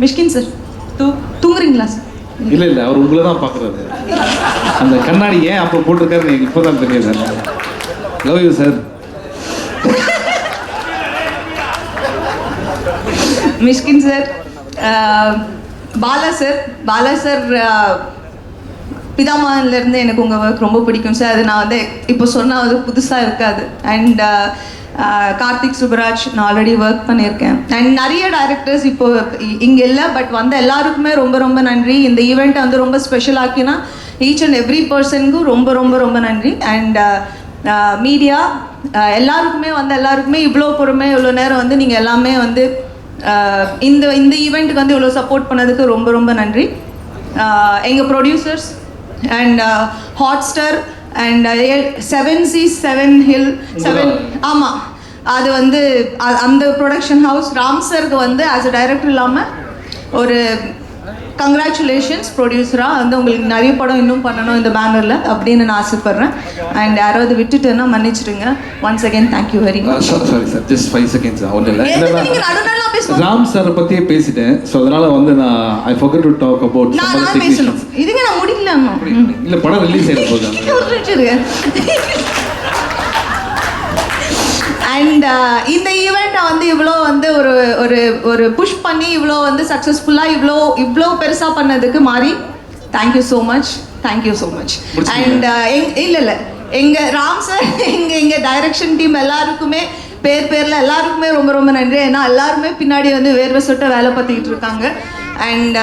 [SPEAKER 9] Mysskin sir தூங்குறீங்களா சார்?
[SPEAKER 8] இல்லை அவர் உங்களை தான் பார்க்குறாரு. அந்த கண்ணாடி ஏன் அப்போ போட்டிருக்காரு எனக்கு இப்போ தான் தெரியுது sir. Love you sir.
[SPEAKER 9] Mysskin sir, Bala sir பிதாமகன்லேருந்து எனக்கு உங்கள் ஒர்க் ரொம்ப பிடிக்கும் சார். அது நான் வந்து இப்போ சொன்னால் அது புதுசாக இருக்காது. அண்ட் கார்த்திக் சுப்ராஜ் நான் ஆல்ரெடி ஒர்க் பண்ணியிருக்கேன். அண்ட் நிறைய டைரக்டர்ஸ் இப்போ இங்கே இல்லை, பட் வந்த எல்லாருக்குமே ரொம்ப ரொம்ப நன்றி. இந்த ஈவெண்ட்டை வந்து ரொம்ப ஸ்பெஷல் ஆக்கினா ஈச் அண்ட் எவ்ரி பர்சனுக்கும் ரொம்ப ரொம்ப ரொம்ப நன்றி. அண்ட் மீடியா எல்லாருக்குமே இவ்வளோ பொறுமை, இவ்வளோ நேரம் வந்து நீங்கள் எல்லாமே வந்து இந்த ஈவெண்ட்டுக்கு வந்து இவ்வளோ சப்போர்ட் பண்ணதுக்கு ரொம்ப ரொம்ப நன்றி. எங்கள் producers and Hotstar and 7 Seas 7 Hill 7 ஆமாம், அது வந்து அந்த ப்ரொடக்ஷன் ஹவுஸ் ராம் சருக்கு வந்து ஆஸ் அ டைரக்டர் இல்லாமல் ஒரு கங்க்ராச்சுலேஷன்ஸ் ப்ரொடியூசராக வந்து உங்களுக்கு நிறைய படம் இன்னும் பண்ணணும் இந்த பேனரில் அப்படின்னு நான் ஆசைப்பட்றேன். அண்ட் யாராவது விட்டுட்டேன்னா மன்னிச்சிடுங்க. Once again thank you very much.
[SPEAKER 8] Sorry sir, just 5 seconds ஒன்றும் இல்லை.
[SPEAKER 9] நடுநாள்
[SPEAKER 8] ராம் சாரை பற்றியே பேசிட்டேன். ஸோ அதனால் வந்து நான் ஐ forgot to talk about
[SPEAKER 9] நான் பேசணும். இதுங்க நான் முடிக்கலாமா?
[SPEAKER 8] இல்லை, படம் ரிலீஸ் ஆகிட போகுது.
[SPEAKER 9] அண்ட் இந்த ஈவெண்ட்டை வந்து இவ்வளோ வந்து ஒரு ஒரு ஒரு புஷ் பண்ணி இவ்வளோ வந்து சக்ஸஸ்ஃபுல்லாக இவ்வளோ பெருசாக பண்ணதுக்கு மாறி தேங்க்யூ ஸோ மச். அண்ட் இல்லை எங்கள் ராம் சார், எங்கள் டைரக்ஷன் டீம் எல்லாருக்குமே பேரில் எல்லாருக்குமே ரொம்ப ரொம்ப நன்றி. ஏன்னா எல்லாருமே பின்னாடி வந்து வேர்வை சொட்ட வேலை பார்த்துக்கிட்டு இருக்காங்க. அண்ட்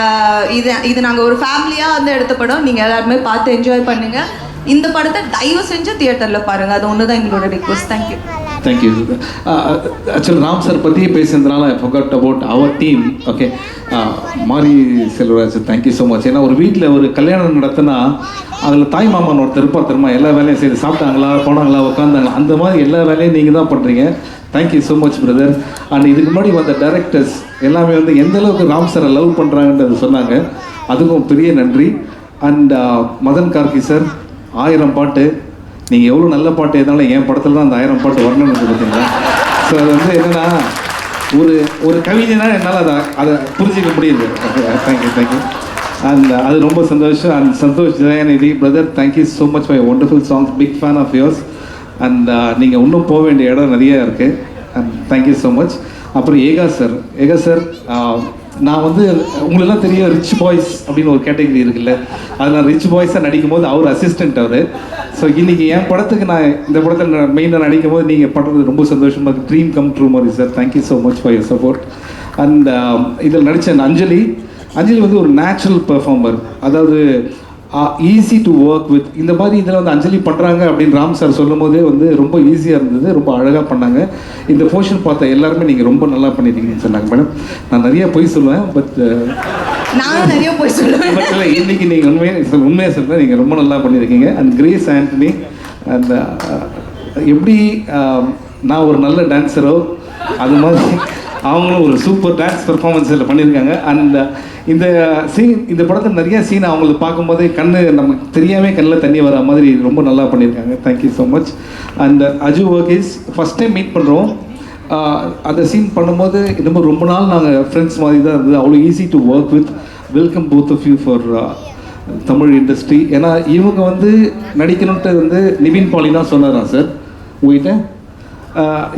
[SPEAKER 9] இது நாங்கள் ஒரு ஃபேமிலியாக வந்து எடுத்த படம். நீங்கள் எல்லாருமே பார்த்து என்ஜாய் பண்ணுங்கள். இந்த படத்தை தயவு செஞ்சு தியேட்டரில் பாருங்கள். அது ஒன்று தான் எங்களோட request. Thank you.
[SPEAKER 8] Thank you. Actually Ram sir பற்றியே பேசுனதுனால ஐ forgot about our team. Okay, மாரி செல்வராஜ், தேங்க்யூ ஸோ மச். ஏன்னா ஒரு வீட்டில் ஒரு கல்யாணம் நடத்தினா அதில் தாய் மாமன் ஒருத்தர் இருப்பார் தெரியுமா, எல்லா வேலையும் செய்து சாப்பிட்டாங்களா போனாங்களா உட்காந்தாங்களா அந்த மாதிரி எல்லா வேலையும் நீங்கள் தான் பண்ணுறீங்க. Thank you so much brother. And இதுக்கு முன்னாடி வந்த டைரக்டர்ஸ் எல்லாமே வந்து எந்த அளவுக்கு ராம் சாரை லவ் பண்ணுறாங்கன்றது சொன்னாங்க, அதுக்கும் பெரிய நன்றி. அண்ட் மதன் கார்கி சார், 1000 பாட்டு. நீங்கள் எவ்வளோ நல்ல பாட்டு எதனால என் படத்தில் தான் அந்த 1000 பாட்டு வரணும்னு பார்த்தீங்களா. ஸோ அது வந்து என்னென்னா ஒரு கவிதைனா என்னால் அதை புரிஞ்சிக்க முடியுது. தேங்க்யூ. அண்ட் அது ரொம்ப சந்தோஷம். And Santhosh Jayanidhi brother, thank you so much for wonderful songs. Big fan of yours. And நீங்கள் இன்னும் போக வேண்டிய இடம் நிறைய இருக்குது. And thank you so much. அப்புறம் ஏகா சார், நான் வந்து உங்களெல்லாம் தெரியும் ரிச் பாய்ஸ் அப்படின்னு ஒரு கேட்டகரி இருக்குல்ல, அதில் நான் ரிச் பாய்ஸாக நடிக்கும் போது அவர் அசிஸ்டண்ட் அவர். ஸோ இன்றைக்கி என் படத்துக்கு நான் இந்த படத்தில் மெயினாக நடிக்கும் போது நீங்கள் பண்ணுறது ரொம்ப சந்தோஷமாக இருக்குது. ட்ரீம் கம் ட்ரூ மாதிரி sir. Thank you so much for your support. And இதில் நடித்த அஞ்சலி வந்து ஒரு நேச்சுரல் பெர்ஃபார்மர். அதாவது ஈஸி டு ஒர்க் வித். இந்த மாதிரி இதில் வந்து அஞ்சலி பண்ணுறாங்க அப்படின்னு ராம் சார் சொல்லும் போதே வந்து ரொம்ப ஈஸியாக இருந்தது, ரொம்ப அழகாக பண்ணாங்க. இந்த போர்ஷன் பார்த்த எல்லாருமே நீங்கள் ரொம்ப நல்லா பண்ணியிருக்கீங்கன்னு சொன்னாங்க மேடம். நான் நிறைய பொய் சொல்லுவேன், பட் இல்லை இன்றைக்கி நீங்கள் உண்மையாக சொல்கிறேன், நீங்கள் ரொம்ப நல்லா பண்ணியிருக்கீங்க. அண்ட் கிரேஸ் ஆண்டனி, அண்ட் எப்படி நான் ஒரு நல்ல டான்ஸரோ அது மாதிரி அவங்களும் ஒரு சூப்பர் டான்ஸ் பெர்ஃபார்மன்ஸ் இதில் பண்ணியிருக்காங்க. அண்ட் இந்த படத்தில் நிறைய சீன் அவங்களுக்கு பார்க்கும்போதே நமக்கு தெரியாமல் கண்ணில் தண்ணி வர மாதிரி ரொம்ப நல்லா பண்ணியிருக்காங்க. Thank you so much. And Aju Varghese first time meet பண்ணுறோம். அந்த சீன் பண்ணும்போது இன்னமும் ரொம்ப நாள் நாங்கள் ஃப்ரெண்ட்ஸ் மாதிரி தான் இருந்தது. அவ்வளோ easy to work with. Welcome both of you for Tamil industry. ஏன்னா இவங்க வந்து நடிக்கணுன்ட்டு வந்து நிவின் பாலி தான் சொன்னாராம் சார் உங்கள்கிட்ட.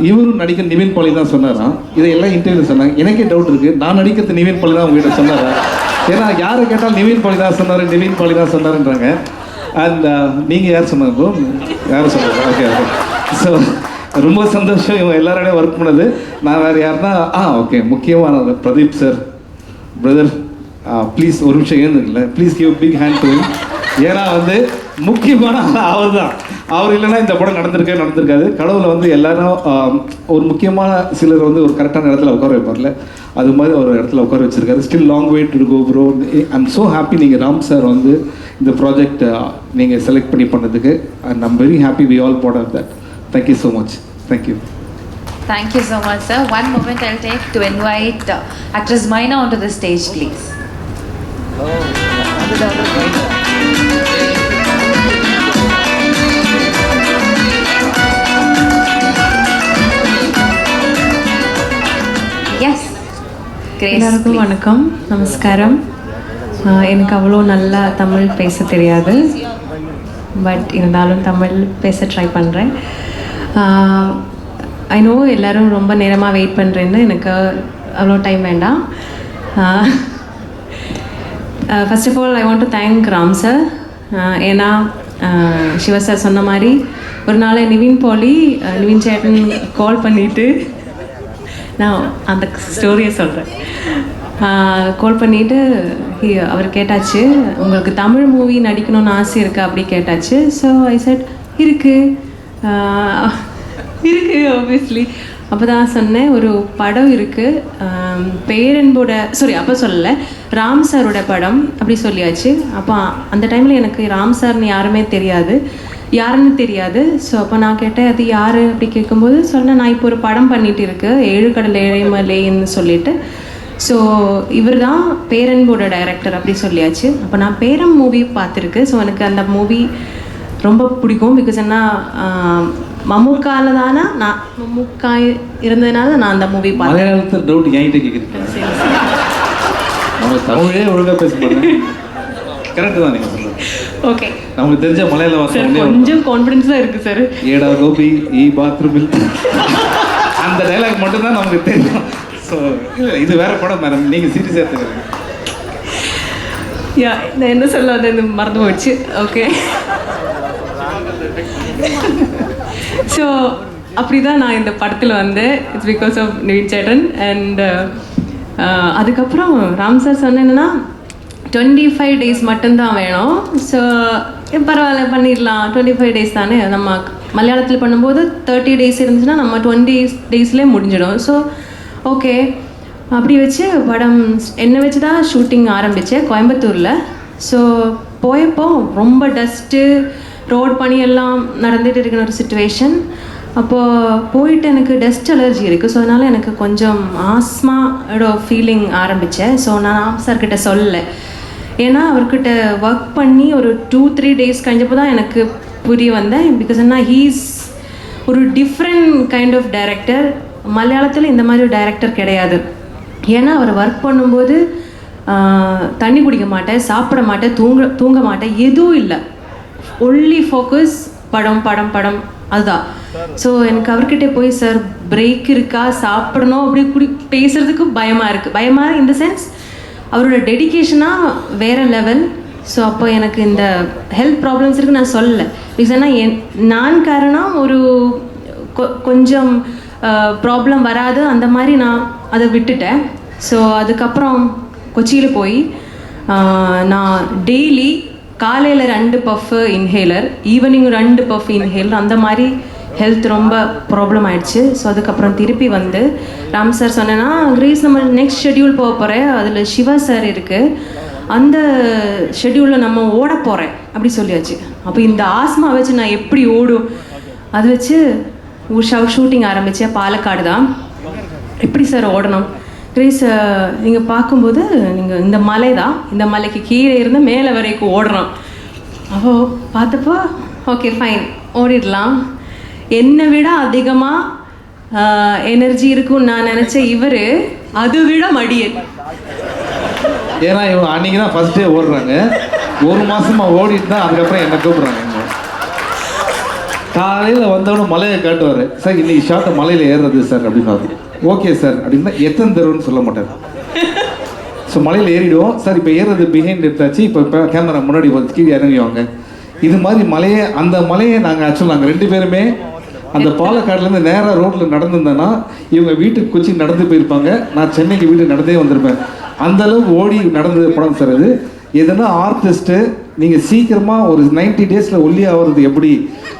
[SPEAKER 8] இவரும் நடிக்க நிவின் பாலி தான் சொன்னாராம். இதையெல்லாம் இன்டர்வியூ சொன்னாங்க. எனக்கே டவுட் இருக்குது, நான் நடிக்கிறது நிவின் பாலி தான் உங்கள்கிட்ட சொன்னாரா? ஏன்னா யாரை கேட்டால் நிவின் பாலி தான் சொன்னாருன்றாங்க. அண்ட் நீங்கள் யார் சொன்னாங்க ப்ரோ? யாரும் சொன்னாங்க? ஓகே. ஸோ ரொம்ப சந்தோஷம் இவங்க எல்லாரோடையும் ஒர்க் பண்ணது. நான் வேறு யாருன்னா ஓகே முக்கியமான பிரதீப் சார் பிரதர் ப்ளீஸ் ஒரு நிமிஷம் ஏந்துக்கல, please give big hand to him. ஏன்னா வந்து முக்கியமான அவர் தான். அவர் இல்லைன்னா இந்த படம் நடந்திருக்காது. கடவுளை வந்து எல்லாரும் ஒரு முக்கியமான சிலர் வந்து ஒரு கரெக்டான இடத்துல உட்கார வைப்பார்ல, அது மாதிரி ஒரு இடத்துல உட்கார வச்சிருக்காரு. Still long way to go bro. I'm so happy நீங்கள் ராம் சார் வந்து இந்த ப்ராஜெக்ட் நீங்கள் செலக்ட் பண்ணதுக்கு. And I'm very happy we all part of that. Thank you so much. Thank you.
[SPEAKER 10] Thank you so much, sir. One moment I'll take to invite actress Maina onto the stage, please. Yes. Grace,
[SPEAKER 11] எல்லாருக்கும்
[SPEAKER 10] please.
[SPEAKER 11] வணக்கம், நமஸ்காரம். எனக்கு அவ்வளோ நல்லா தமிழ் பேச தெரியாது, பட் இருந்தாலும் தமிழ் பேச ட்ரை பண்ணுறேன். ஐ நோ எல்லோரும் ரொம்ப நேரமாக வெயிட் பண்ணுறேன்னு, எனக்கு அவ்வளோ டைம் வேண்டாம். First of all I want to thank Ram sir. ஏன்னா சிவா சார் சொன்ன மாதிரி ஒரு நாள் நிவின் சேட்டன் கால் பண்ணிவிட்டு, நான் அந்த ஸ்டோரியை சொல்கிறேன். கால் பண்ணிவிட்டு அவர் கேட்டாச்சு, உங்களுக்கு தமிழ் மூவி நடிக்கணும்னு ஆசை இருக்கா அப்படி கேட்டாச்சு. ஸோ ஐ செட் இருக்குது ஆப்வியஸ்லி. அப்போ தான் சொன்னேன், ஒரு படம் இருக்குது பேரன்போட அப்போ சொல்லலை, ராம் சாரோட படம் அப்படி சொல்லியாச்சு. அப்போ அந்த டைமில் எனக்கு ராம் சார்னு யாருன்னு தெரியாது. ஸோ அப்போ நான் கேட்டேன், அது யார் அப்படி கேட்கும்போது சொன்னேன், நான் இப்போ ஒரு படம் பண்ணிகிட்டு இருக்கு, 7 கடல் ஏழைமலைன்னு சொல்லிட்டு. ஸோ இவர் தான் பேரன்போட டைரக்டர் அப்படி சொல்லியாச்சு. அப்போ நான் பேரம் மூவி பார்த்துருக்கு. ஸோ எனக்கு அந்த மூவி ரொம்ப பிடிக்கும். பிகாஸ் என்ன மம்முக்கால தானே நான் மம்முக்கா இருந்ததுனால நான் அந்த மூவி பார்த்தேன்.
[SPEAKER 8] மலையாளத்தில் டவுட் என்கிட்ட கேட்குறீங்க, நம்ம தமிழே ஒழுங்காக பேச மாட்டேன். கரெக்டு தான் நீங்கள் சொல்லுங்கள்.
[SPEAKER 11] ஓகே,
[SPEAKER 8] நமக்கு தெரிஞ்ச மலையாள வார்த்தை
[SPEAKER 11] கொஞ்சம் கான்ஃபிடென்ஸாக இருக்குது சார்.
[SPEAKER 8] ஏடா கோபி பாத்ரூமில் அந்த டைலாக் மட்டும்தான் நமக்கு தெரியும். ஸோ இது வேற படம் மேடம், நீங்கள் சீரியஸாக எடுத்துக்கிறீங்க.
[SPEAKER 11] நான் என்ன சொல்ல அது மறந்து போயிடுச்சு. ஓகே, ஸோ அப்படி தான் நான் இந்த படத்தில் வந்தேன். It's because of Nivin chettan. And அதுக்கப்புறம் ராம் சார் சொன்னேன்னா 25 days மட்டும்தான் வேணும். ஸோ பரவாயில்ல பண்ணிடலாம், 25 days தானே. நம்ம மலையாளத்தில் பண்ணும்போது 30 days இருந்துச்சுன்னா நம்ம 20 daysலேயே முடிஞ்சிடும். ஸோ ஓகே, அப்படி வச்சு படம் என்னை வச்சு தான் ஷூட்டிங் ஆரம்பித்தேன் கோயம்புத்தூரில். ஸோ போயப்போ ரொம்ப டஸ்ட்டு, ரோட் பனி எல்லாம் நடந்துகிட்டு இருக்கிற ஒரு சுச்சுவேஷன். அப்போது போயிட்டு எனக்கு டஸ்ட் அலர்ஜி இருக்குது. ஸோ அதனால் எனக்கு கொஞ்சம் ஆஸ்மாவோட ஃபீலிங் ஆரம்பித்தேன். ஸோ நான் ராம் சார்கிட்ட சொல்லலை, ஏன்னா அவர்கிட்ட ஒர்க் பண்ணி ஒரு 2-3 days கழிஞ்சப்போ தான் எனக்கு புரிய வந்தேன். பிகாஸ் என்ன ஹீஸ் ஒரு டிஃப்ரெண்ட் கைண்ட் ஆஃப் டைரக்டர். மலையாளத்தில் இந்த மாதிரி ஒரு டைரக்டர் கிடையாது. ஏன்னா அவர் ஒர்க் பண்ணும்போது தண்ணி குடிக்க மாட்டேன், சாப்பிட மாட்டேன், தூங்க மாட்டேன், எதுவும் இல்லை. ஒன்லி ஃபோக்கஸ் படம் படம் படம் அதுதான். ஸோ எனக்கு அவர்கிட்ட போய் சார் பிரேக் இருக்கா, சாப்பிடணும் அப்படி பேசுகிறதுக்கு பயமாக இந்த சென்ஸ் அவரோட டெடிக்கேஷனாக வேறு லெவல். ஸோ அப்போ எனக்கு இந்த ஹெல்த் ப்ராப்ளம்ஸ் இருக்குது நான் சொல்லலை. ரீசன்னா நான் காரணம் ஒரு கொஞ்சம் ப்ராப்ளம் வராது அந்த மாதிரி நான் அதை விட்டுட்டேன். ஸோ அதுக்கப்புறம் கொச்சியில் போய் நான் டெய்லி காலையில் 2 puff inhaler, evening 2 puff inhaler, அந்த மாதிரி ஹெல்த் ரொம்ப ப்ராப்ளம் ஆயிடுச்சு. ஸோ அதுக்கப்புறம் திருப்பி வந்து ராம் சார் சொன்னேன்னா, கிரேஸ் நம்ம நெக்ஸ்ட் ஷெட்யூல் போக போகிறேன், அதில் சிவா சார் இருக்குது, அந்த ஷெட்யூலில் நம்ம ஓட போகிறேன் அப்படி சொல்லியாச்சு. அப்போ இந்த ஆஸ்மா வச்சு நான் எப்படி ஓடும், அது வச்சு ஷூட்டிங் ஆரம்பித்தேன். பாலக்காடு தான். எப்படி சார் ஓடணும் கிரேஸ், நீங்கள் பார்க்கும்போது நீங்கள் இந்த மலை தான், இந்த மலைக்கு கீழே இருந்து மேலே வரைக்கும் ஓடுறோம். அப்போ பார்த்தப்போ ஓகே ஃபைன் ஓடிடலாம். என்னை விட அதிகமாக எனர்ஜி இருக்கும்னு நான் நினச்சேன். இவர் அதை விட மடியன்.
[SPEAKER 8] ஏன்னா இவங்க அன்றைக்கி தான் ஃபஸ்ட் டே ஓடுறாங்க, 1 மாதமாக ஓடிட்டு தான் அதுக்கப்புறம் என்னை கூப்பிட்றாங்க. காலையில் வந்தவொடனே மலையை காட்டுவார், சார் இன்றைக்கி ஷார்ட்டை மலையில் ஏறுறது சார் அப்படின்னு. ஓகே சார் அப்படின்னா எத்தனை தருவன்னு சொல்ல மாட்டார். ஸோ மலையில் ஏறிடுவோம் சார், இப்போ ஏறுறது பிஹைண்ட் எடுத்தாச்சு, இப்போ கேமரா முன்னாடி கீழே இறங்குவாங்க. இது மாதிரி அந்த மலையை நாங்கள் ஆக்சுவலாக நாங்கள் 2 பேருமே அந்த பாலக்காடுலேருந்து நேராக ரோட்டில் நடந்திருந்தேன்னா இவங்க வீட்டுக்கு கொச்சி நடந்து போயிருப்பாங்க, நான் சென்னைக்கு வீட்டுக்கு நடந்தே வந்திருப்பேன். அந்த அளவுக்கு ஓடி நடந்த படம் சார் இது. எதுனா ஆர்டிஸ்ட்டு நீங்கள் சீக்கிரமாக ஒரு 90 டேஸில் ஒல்லி ஆகிறது எப்படி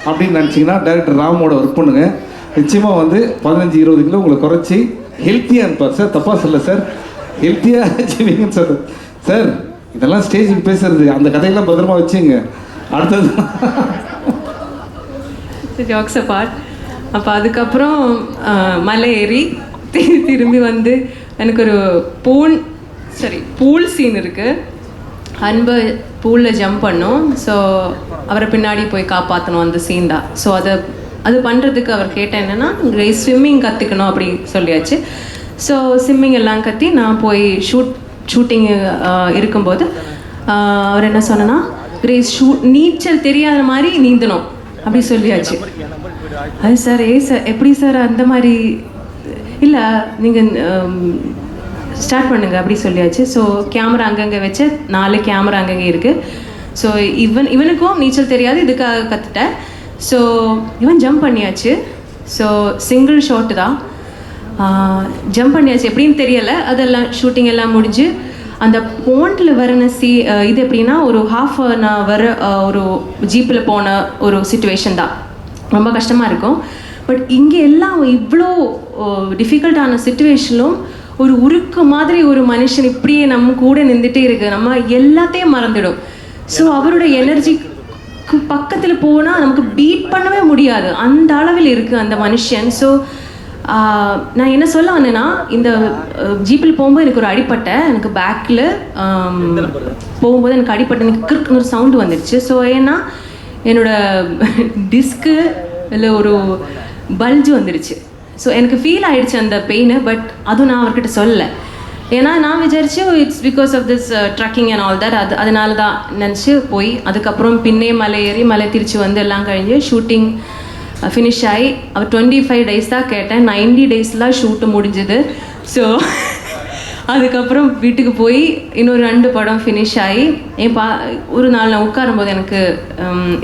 [SPEAKER 8] அப்படின்னு நினச்சிங்கன்னா டைரக்டர் ராமோட ஒர்க் பண்ணுங்கள். நிச்சயமாக வந்து 15-20 கிலோ உங்களை குறைச்சி ஹெல்த்தியாக இருப்பார் சார். தப்பாக சொல்ல சார், ஹெல்த்தியாக வச்சுவீங்கன்னு சார். சார் இதெல்லாம் ஸ்டேஜுக்கு பேசுறது, அந்த கதையெல்லாம் பத்திரமா வச்சுங்க. அடுத்தது
[SPEAKER 11] ஜாக்ஸ் அபார்ட். அப்போ அதுக்கப்புறம் மலை ஏறி திரும்பி வந்து எனக்கு ஒரு பூல் சீன் இருக்குது. அன்பு பூலில் ஜம்ப் பண்ணோம். ஸோ அவரை பின்னாடி போய் காப்பாற்றணும், அந்த சீன் தான். ஸோ அது பண்ணுறதுக்கு அவர் கேட்டேன் என்னென்னா ஸ்விம்மிங் கற்றுக்கணும் அப்படி சொல்லியாச்சு. ஸோ ஸ்விம்மிங் எல்லாம் கற்றி நான் போய் ஷூட்டிங் இருக்கும்போது அவர் என்ன சொன்னேன்னா, கிரேஸ் நீச்சல் தெரியாத மாதிரி நீந்தணும் அப்படி சொல்லியாச்சு. அது சார் சார் எப்படி சார் அந்த மாதிரி இல்லை, நீங்கள் ஸ்டார்ட் பண்ணுங்க அப்படி சொல்லியாச்சு. ஸோ கேமரா அங்கங்கே வச்சு 4 கேமரா அங்கங்கே இருக்குது. ஸோ இவனுக்கும் நீச்சல் தெரியாது, இதுக்காக கற்றுட்டேன். ஸோ இவன் ஜம்ப் பண்ணியாச்சு. ஸோ சிங்கிள் ஷாட்டு தான், ஜம்ப் பண்ணியாச்சு. எப்படின்னு தெரியலை. அதெல்லாம் ஷூட்டிங் எல்லாம் முடிஞ்சு அந்த போண்டில் வரன இது எப்படின்னா ஒரு ½ an hour ஒரு ஜீப்பில் போன ஒரு சிச்சுவேஷன் தான். ரொம்ப கஷ்டமாக இருக்கும். பட் இங்கே எல்லாம் இவ்வளோ டிஃபிகல்ட்டான சிச்சுவேஷனும் ஒரு உருக்கு மாதிரி ஒரு மனுஷன் இப்படியே நம்ம கூட நின்றுட்டே இருக்கு, நம்ம எல்லாத்தையும் மறந்துடும். ஸோ அவரோட எனர்ஜிக்கு பக்கத்தில் போனால் நமக்கு பீட் பண்ணவே முடியாது, அந்த அளவில் இருக்குது அந்த மனுஷன். ஸோ நான் என்ன சொல்ல வந்தேன்னா, இந்த ஜீப்பில் போகும்போது எனக்கு ஒரு அடிப்பட்டை, எனக்கு பேக்கில் போகும்போது எனக்கு அடிப்பட்டை, எனக்கு கிறுக்குன்னு ஒரு சவுண்டு வந்துடுச்சு. ஸோ ஏன்னா என்னோட டிஸ்க்கு இல்லை ஒரு பல்ஜு வந்துடுச்சு. ஸோ எனக்கு ஃபீல் ஆகிடுச்சு அந்த பெயின். பட் அதுவும் நான் அவர்கிட்ட சொல்லலை. ஏன்னா நான் விசாரிச்சு it's because of this trekking and all that, அதனால தான் நினச்சி போய் அதுக்கப்புறம் பின்னே மலை ஏறி மலை திருச்சி வந்து எல்லாம் கழிஞ்சு ஷூட்டிங் ஃபினிஷ் ஆகி அவர் 25 days தான் கேட்டேன். 90 daysலாம் ஷூட்டு முடிஞ்சுது. ஸோ அதுக்கப்புறம் வீட்டுக்கு போய் இன்னொரு 2 படம் ஃபினிஷ் ஆகி ஒரு நாள் நான் உட்காரும்போது எனக்கு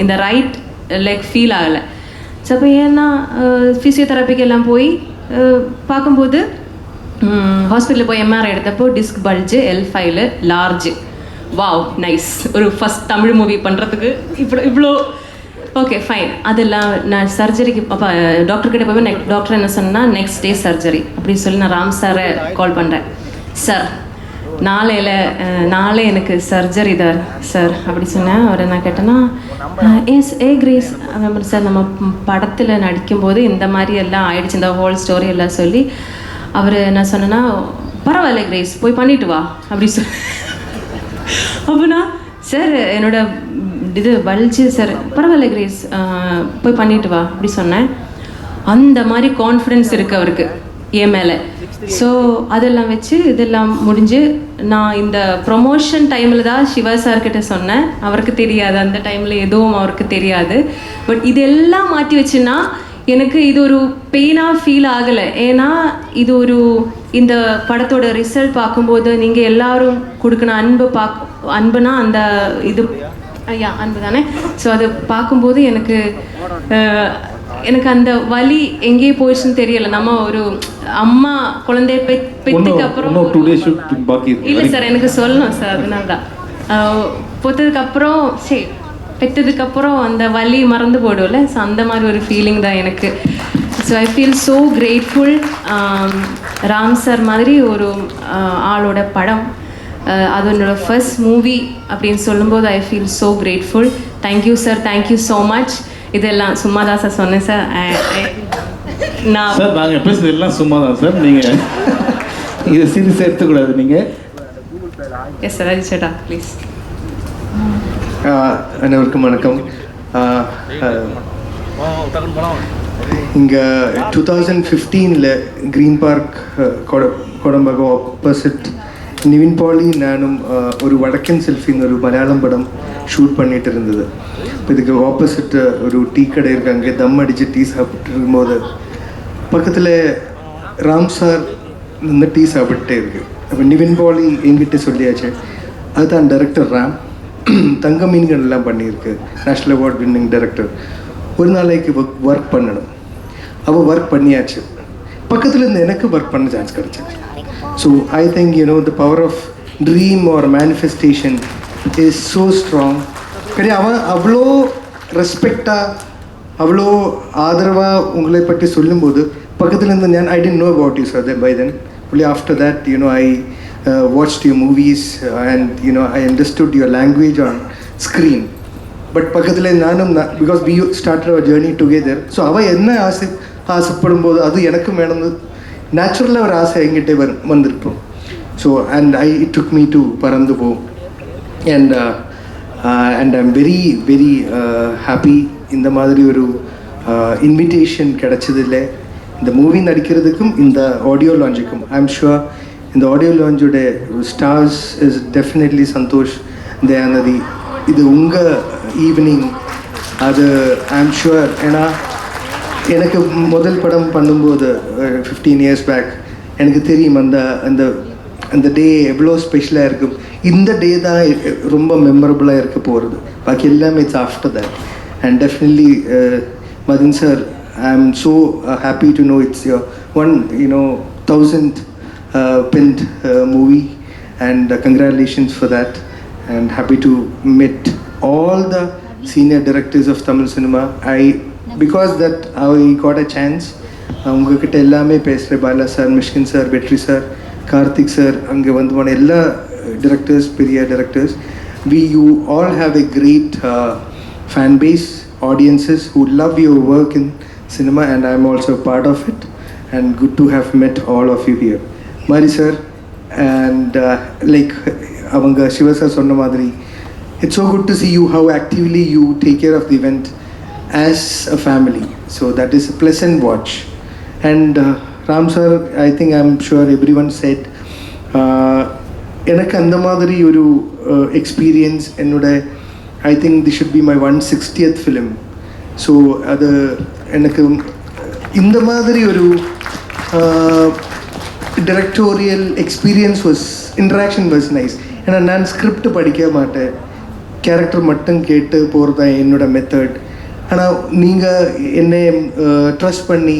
[SPEAKER 11] இந்த ரைட் லெக் ஃபீல் ஆகலை. ஸோ அப்போ ஏன்னா ஃபிசியோதெரப்பிக்கு எல்லாம் போய் பார்க்கும்போது ஹாஸ்பிட்டலில் போய் MRI எடுத்தப்போ disc bulge L5 large. Wow nice, ஒரு ஃபஸ்ட் தமிழ் மூவி பண்ணுறதுக்கு இவ்வளோ ஓகே ஃபைன். அதெல்லாம் நான் சர்ஜரிக்கு அப்போ டாக்டர்கிட்ட போய் டாக்டர் என்ன சொன்னால் நெக்ஸ்ட் டே சர்ஜரி அப்படி சொல்லி நான் ராம் சாரை கால் பண்ணுறேன். சார் நாளை எனக்கு சர்ஜரி தான் சார் அப்படி சொன்னேன். அவரை நான் கேட்டேன்னா கிரேஸ் சார் நம்ம படத்தில் நடிக்கும்போது இந்த மாதிரி எல்லாம் ஆயிடுச்சு, இந்த ஹோல் ஸ்டோரி எல்லாம் சொல்லி அவர் என்ன சொன்னேன்னா, பரவாயில்ல கிரேஸ் போய் பண்ணிட்டு வா அப்படி அப்படின்னா சார் என்னோட இது பல்ஜு சார், பரவாயில்ல கிரேஸ் போய் பண்ணிட்டு வா அப்படி சொன்னேன். அந்த மாதிரி கான்ஃபிடென்ஸ் இருக்குது அவருக்கு என் மேலே. ஸோ அதெல்லாம் வச்சு இதெல்லாம் முடிஞ்சு நான் இந்த ப்ரொமோஷன் டைமில் தான் சிவா சார்கிட்ட சொன்னேன். அவருக்கு தெரியாது, அந்த டைமில் எதுவும் அவருக்கு தெரியாது. பட் இதெல்லாம் மாற்றி வச்சுன்னா எனக்கு இது ஒரு பெயினாக ஃபீல் ஆகலை. ஏன்னா இது ஒரு இந்த படத்தோட ரிசல்ட் பார்க்கும்போது நீங்கள் எல்லாரும் கொடுக்கணும் அன்புனா அந்த இது ஐயா அன்பு தானே. ஸோ அதை பார்க்கும்போது எனக்கு அந்த வலி எங்கேயே போயிடுச்சுன்னு தெரியல. நம்ம ஒரு அம்மா குழந்தைய பெற்றுக்கு அப்புறம் இல்லை சார் எனக்கு சொல்லணும் சார், அதனால தான் பொத்ததுக்கப்புறம் சரி பெற்றதுக்கப்புறம் அந்த வலி மறந்து போய்டும்ல. ஸோ அந்த மாதிரி ஒரு ஃபீலிங் தான் எனக்கு. So I feel so grateful. Ram sir மாதிரி ஒரு ஆளோட படம், அது என்னோட ஃபர்ஸ்ட் மூவி அப்படின்னு சொல்லும்போது I feel so grateful. Thank you sir, thank you so much. இதெல்லாம் சும்மா தான் சார் சொன்னேன் சார். நான்
[SPEAKER 8] சார் நாங்கள் பேசுறது எல்லாம் சும்மா தான் சார், நீங்கள் இதை சீரியஸாக எடுத்துக்கூடாது நீங்கள்.
[SPEAKER 11] எஸ் சார், அஜிச்சேட்டா ப்ளீஸ்.
[SPEAKER 12] அனைவருக்கும் வணக்கம். இங்கே 2015 Green Park Kodambakkam opposite Nivin Pauly நானும் ஒரு வடக்கன் செல்ஃபின்னு ஒரு மலையாளம் படம் ஷூட் பண்ணிட்டு இருந்தது. இப்போ இதுக்கு ஆப்போசிட் ஒரு டீ கடை இருக்குது, அங்கே தம் அடித்து டீ சாப்பிட்டு இருக்கும்போது பக்கத்தில் ராம் சார் இந்த டீ சாப்பிட்டே இருக்குது. அப்போ நிவின் பாலி என்கிட்ட சொல்லியாச்சு, அதுதான் டைரக்டர் ராம், தங்க மீன்கள் எல்லாம் பண்ணியிருக்கு, நேஷ்னல் அவார்ட் வின்னிங் டைரக்டர். ஒரு நாளைக்கு ஒர்க் பண்ணணும். அவள் ஒர்க் பண்ணியாச்சு, பக்கத்தில் இருந்து எனக்கு ஒர்க் பண்ண சான்ஸ் கிடச்சிச்சு. So I think the power of dream or manifestation is so strong. பெரிய அவன் அவ்வளோ ரெஸ்பெக்டாக அவ்வளோ ஆதரவாக உங்களை பற்றி சொல்லும்போது பக்கத்தில் இருந்து நான் I didn't know about you sir by then. only after that I watched your movies and I understood your language on screen. But பக்கத்தில் நானும் because we started our journey together. So அவள் என்ன ஆசைப்படும்போது அது எனக்கும் வேணும்னு நேச்சுரலாக ஒரு ஆசை எங்கிட்ட வந்திருப்போம். So and it took me to Paranthu Po. And I'm very very happy இந்த மாதிரி ஒரு இன்விடேஷன் கிடைச்சதில்லை. இந்த மூவி நடிக்கிறதுக்கும் இந்த ஆடியோ லான்ச்சுக்கும் ஐ எம் ஷுர் இந்த ஆடியோ லான்ச்சோட stars is definitely Santhosh Dayanidhi. இது உங்கள் ஈவினிங், அது ஐ எம் ஷுர். ஏன்னா எனக்கு முதல் படம் பண்ணும்போது 15 years பேக் எனக்கு தெரியும் அந்த அந்த அந்த டே எவ்வளோ ஸ்பெஷலாக இருக்கும். இந்த டே தான் ரொம்ப மெமரபுளாக இருக்க போகிறது. பாக்கி எல்லாமே it's after that. And definitely Madan sir, I am so happy to know it's your 1000th pinned movie, and congratulations for that. And happy to meet all the senior directors of Tamil cinema. Because that I got a chance. உங்ககிட்ட எல்லாமே பேசுகிற பாலா சார், மிஷ்கின் சார், வெற்றி சார், கார்த்திக் சார், அங்கே வந்து போன எல்லா directors, பெரிய directors, you all have a great fan base, audiences who love your work in cinema, and I'm also part of it, and good to have met all of you here. Mari sir, and like அவங்க சிவா சார் சொன்ன மாதிரி, it's so good to see you how actively you take care of the event as a family. So that is a pleasant watch. And Ram sir, I think I'm sure everyone said, எனக்கு அந்த மாதிரி ஒரு எக்ஸ்பீரியன்ஸ் என்னோட, I think this should be my 160th film. So அது எனக்கு இந்த மாதிரி ஒரு directorial experience interaction was nice. ஏன்னா நான் ஸ்கிரிப்ட் படிக்க மாட்டேன், கேரக்டர் மட்டும் கேட்டு போகிறது தான் என்னோட மெத்தட். ஆனால் நீங்கள் என்னை ட்ரஸ்ட் பண்ணி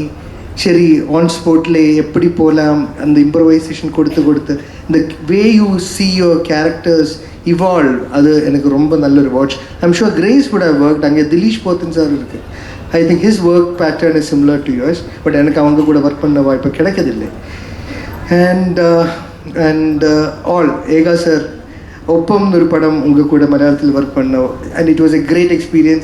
[SPEAKER 12] சரி ஆன் ஸ்பாட்டில் எப்படி போகலாம் அந்த இம்ப்ரவைசேஷன் கொடுத்து இந்த way you see your characters evolve, அது எனக்கு ரொம்ப நல்ல ஒரு watch. I'm sure Grace would have worked. அங்கே திலீஷ் போத்தன் சார் இருக்குது. I think his work pattern is similar to yours. But எனக்கு அவங்க கூட ஒர்க் பண்ண வாய்ப்பு கிடைக்கதில்லை. அண்ட் ஆல் ஏகா சார் ஒப்பம் ஒரு படம் உங்கள் கூட மலையாளத்தில் ஒர்க் பண்ணோம். And it was a great experience.